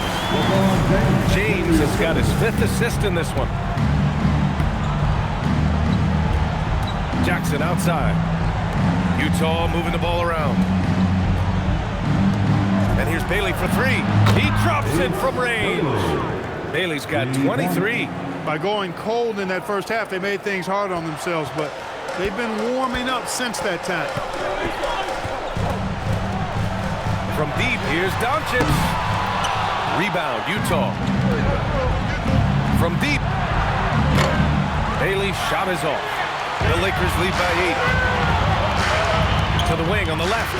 James has got his 5th assist in this one. Jackson outside. Utah moving the ball around. And here's Bailey for 3. He drops it from range. Bailey's got 23. By going cold in that first half, they made things hard on themselves, but they've been warming up since that time. From deep, here's Doncic. Rebound, Utah. From deep. Bailey's shot is off. The Lakers lead by 8. To the wing on the left.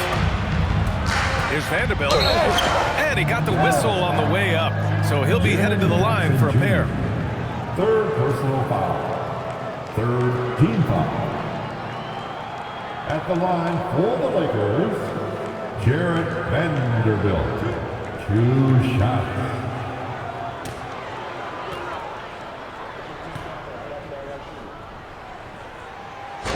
Here's Vanderbilt. And he got the whistle on the way up. So he'll be headed to the line for a pair. 3rd personal foul. 3rd team foul. At the line for the Lakers, Jared Vanderbilt. 2 shots.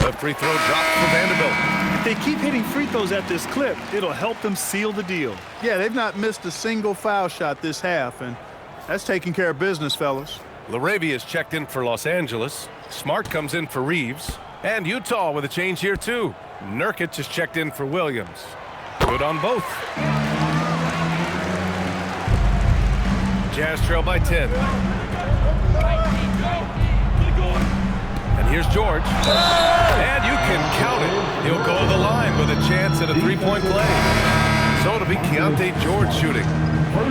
The free throw drops for Vanderbilt. If they keep hitting free throws at this clip, it'll help them seal the deal. Yeah, they've not missed a single foul shot this half, and that's taking care of business, fellas. Laravia is checked in for Los Angeles. Smart comes in for Reeves. And Utah with a change here, too. Nurkic is checked in for Williams. Good on both. Jazz trail by 10. And here's George. And you can count it. He'll go to the line with a chance at a three-point play. So it'll be Keontae George shooting.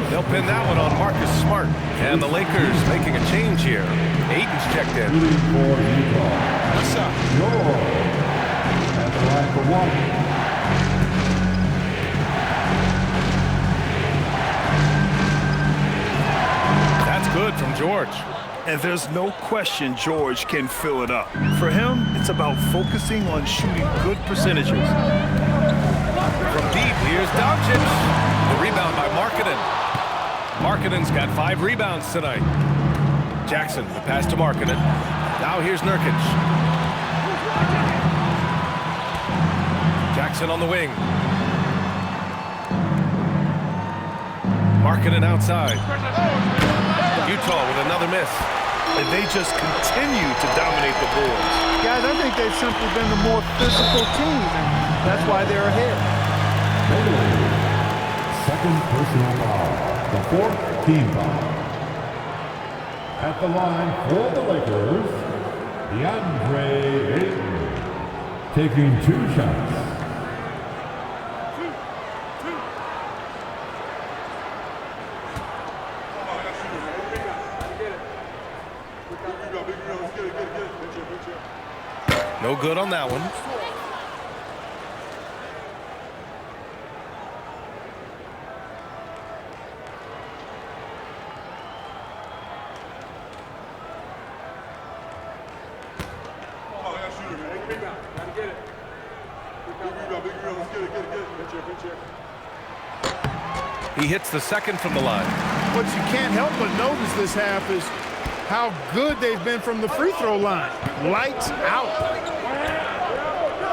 They'll pin that one on Marcus Smart. And the Lakers making a change here. Aiton's checked in. What's up? At the line for one. That's good from George. And there's no question George can fill it up. For him, it's about focusing on shooting good percentages. From deep, here's Doncic. The rebound by Markkanen. Markkanen's got 5 rebounds tonight. Jackson, the pass to Markkanen. Now here's Nurkic. Jackson on the wing. Markkanen outside. Utah with another miss. And they just continue to dominate the boards. Guys, I think they've simply been the more physical team, and that's why they're ahead. Second personal foul. The 4th team foul. At the line for the Lakers, DeAndre Ayton, taking 2 shots. No good on that one. He hits the second from the line. What you can't help but notice this half is how good they've been from the free throw line. Lights out.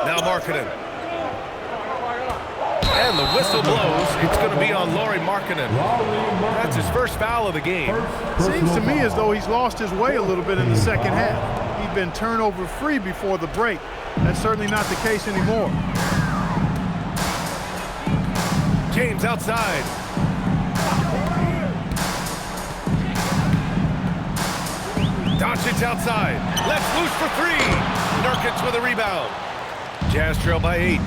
Now Markkanen. And the whistle blows. It's going to be on Lauri Markkanen. That's his first foul of the game. Seems to me as though he's lost his way a little bit in the second half. He'd been turnover free before the break. That's certainly not the case anymore. James outside. Doncic outside. Left loose for 3. Nurkic with a rebound. Jazz trail by 8.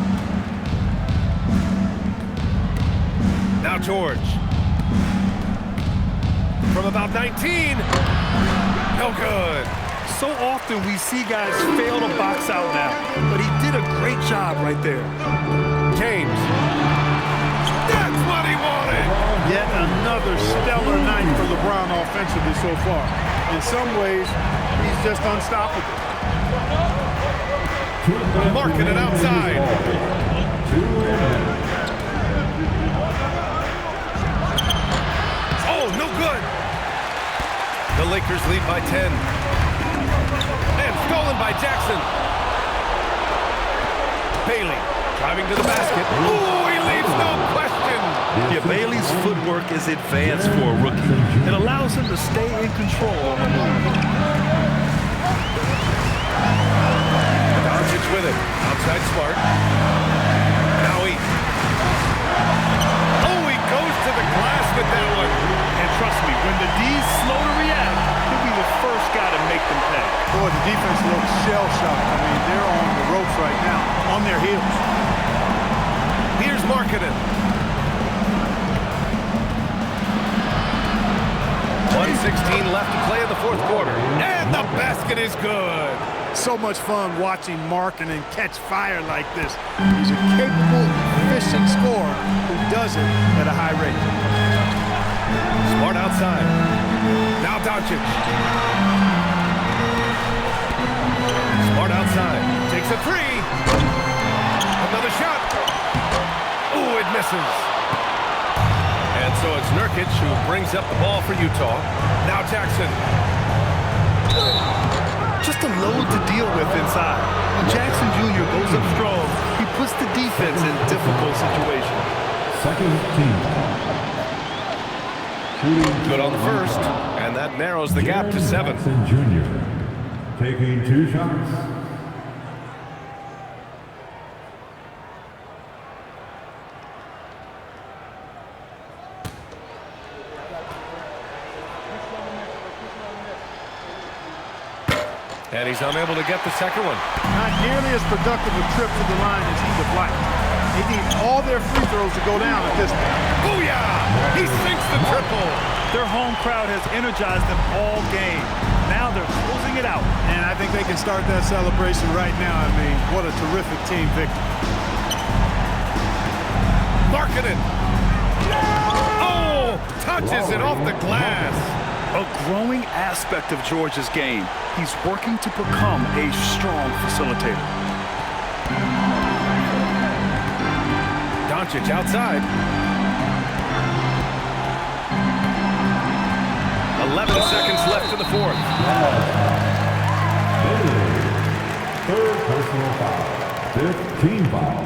Now George. From about 19. No good. So often we see guys fail to box out now, but he did a great job right there. James. That's what he wanted. Yet another stellar night for LeBron offensively so far. In some ways, he's just unstoppable. Marking it outside. Oh, no good. The Lakers lead by 10. And stolen by Jackson. Bailey driving to the basket. Ooh, he leaves no question. Yeah, Bailey's footwork is advanced for a rookie. It allows him to stay in control on the move. Doncic with it. Outside Smart. Now he. Oh, he goes to the glass with that one. And trust me, when the D's slow to react, he'll be the first guy to make them pay. Boy, the defense looks shell-shocked. I mean, they're on the ropes right now, on their heels. Here's Markkanen. 1:16 left to play in the fourth quarter. And the basket is good. So much fun watching Markkanen catch fire like this. He's a capable, efficient scorer who does it at a high rate. Smart outside. Now Doncic. Smart outside. Takes a 3. Another shot. Oh, it misses. And so it's Nurkic who brings up the ball for Utah. Now Jackson. just a load to deal with inside. When Jackson Jr. goes up strong, he puts the defense in difficult situations. Second team foul. Good on the first, and that narrows the gap to 7. Jackson Jr. taking 2 shots. And he's unable to get the second one. Not nearly as productive a trip to the line as he would like. They need all their free throws to go down at this point. Booyah! He sinks the triple. Their home crowd has energized them all game. Now they're closing it out. And I think they can start that celebration right now. I mean, what a terrific team victory. Marketing. Oh! Touches it off the glass. A growing aspect of George's game. He's working to become a strong facilitator. Doncic outside. 11 seconds left in the fourth. Third personal foul. 5th team foul.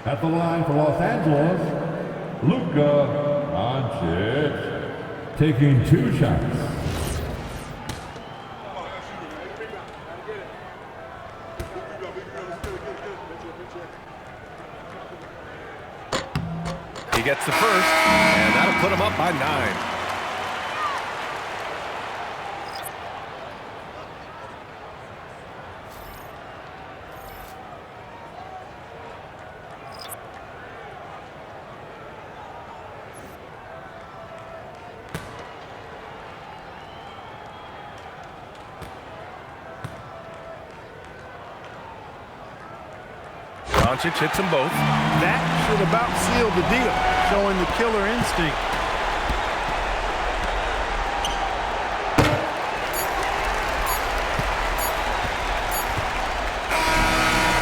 At the line for Los Angeles, Luka Doncic taking 2 shots. He gets the first, and that'll put him up by 9. Doncic hits them both. That should about seal the deal, showing the killer instinct.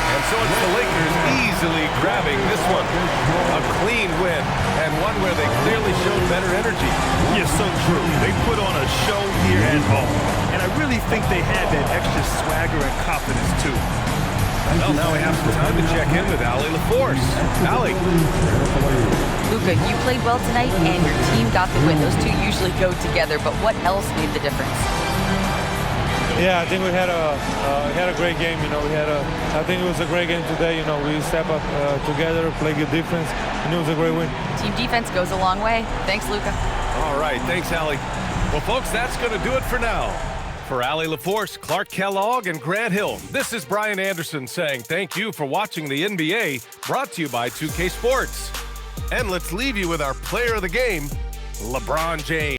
And so it's the Lakers easily grabbing this one. A clean win, and one where they clearly showed better energy. Yes, so true. They put on a show here at home. And I really think they had that extra swagger and confidence, too. Well, now we have some time to check in with Allie LaForce. Allie. Luka, you played well tonight, and your team got the win. Those two usually go together, but what else made the difference? Yeah, I think we had a great game. You know, I think it was a great game today. You know, we step up together, play good defense, and it was a great win. Team defense goes a long way. Thanks, Luka. All right, thanks, Allie. Well, folks, that's going to do it for now. For Allie LaForce, Clark Kellogg, and Grant Hill, this is Brian Anderson saying thank you for watching the NBA, brought to you by 2K Sports. And let's leave you with our player of the game, LeBron James.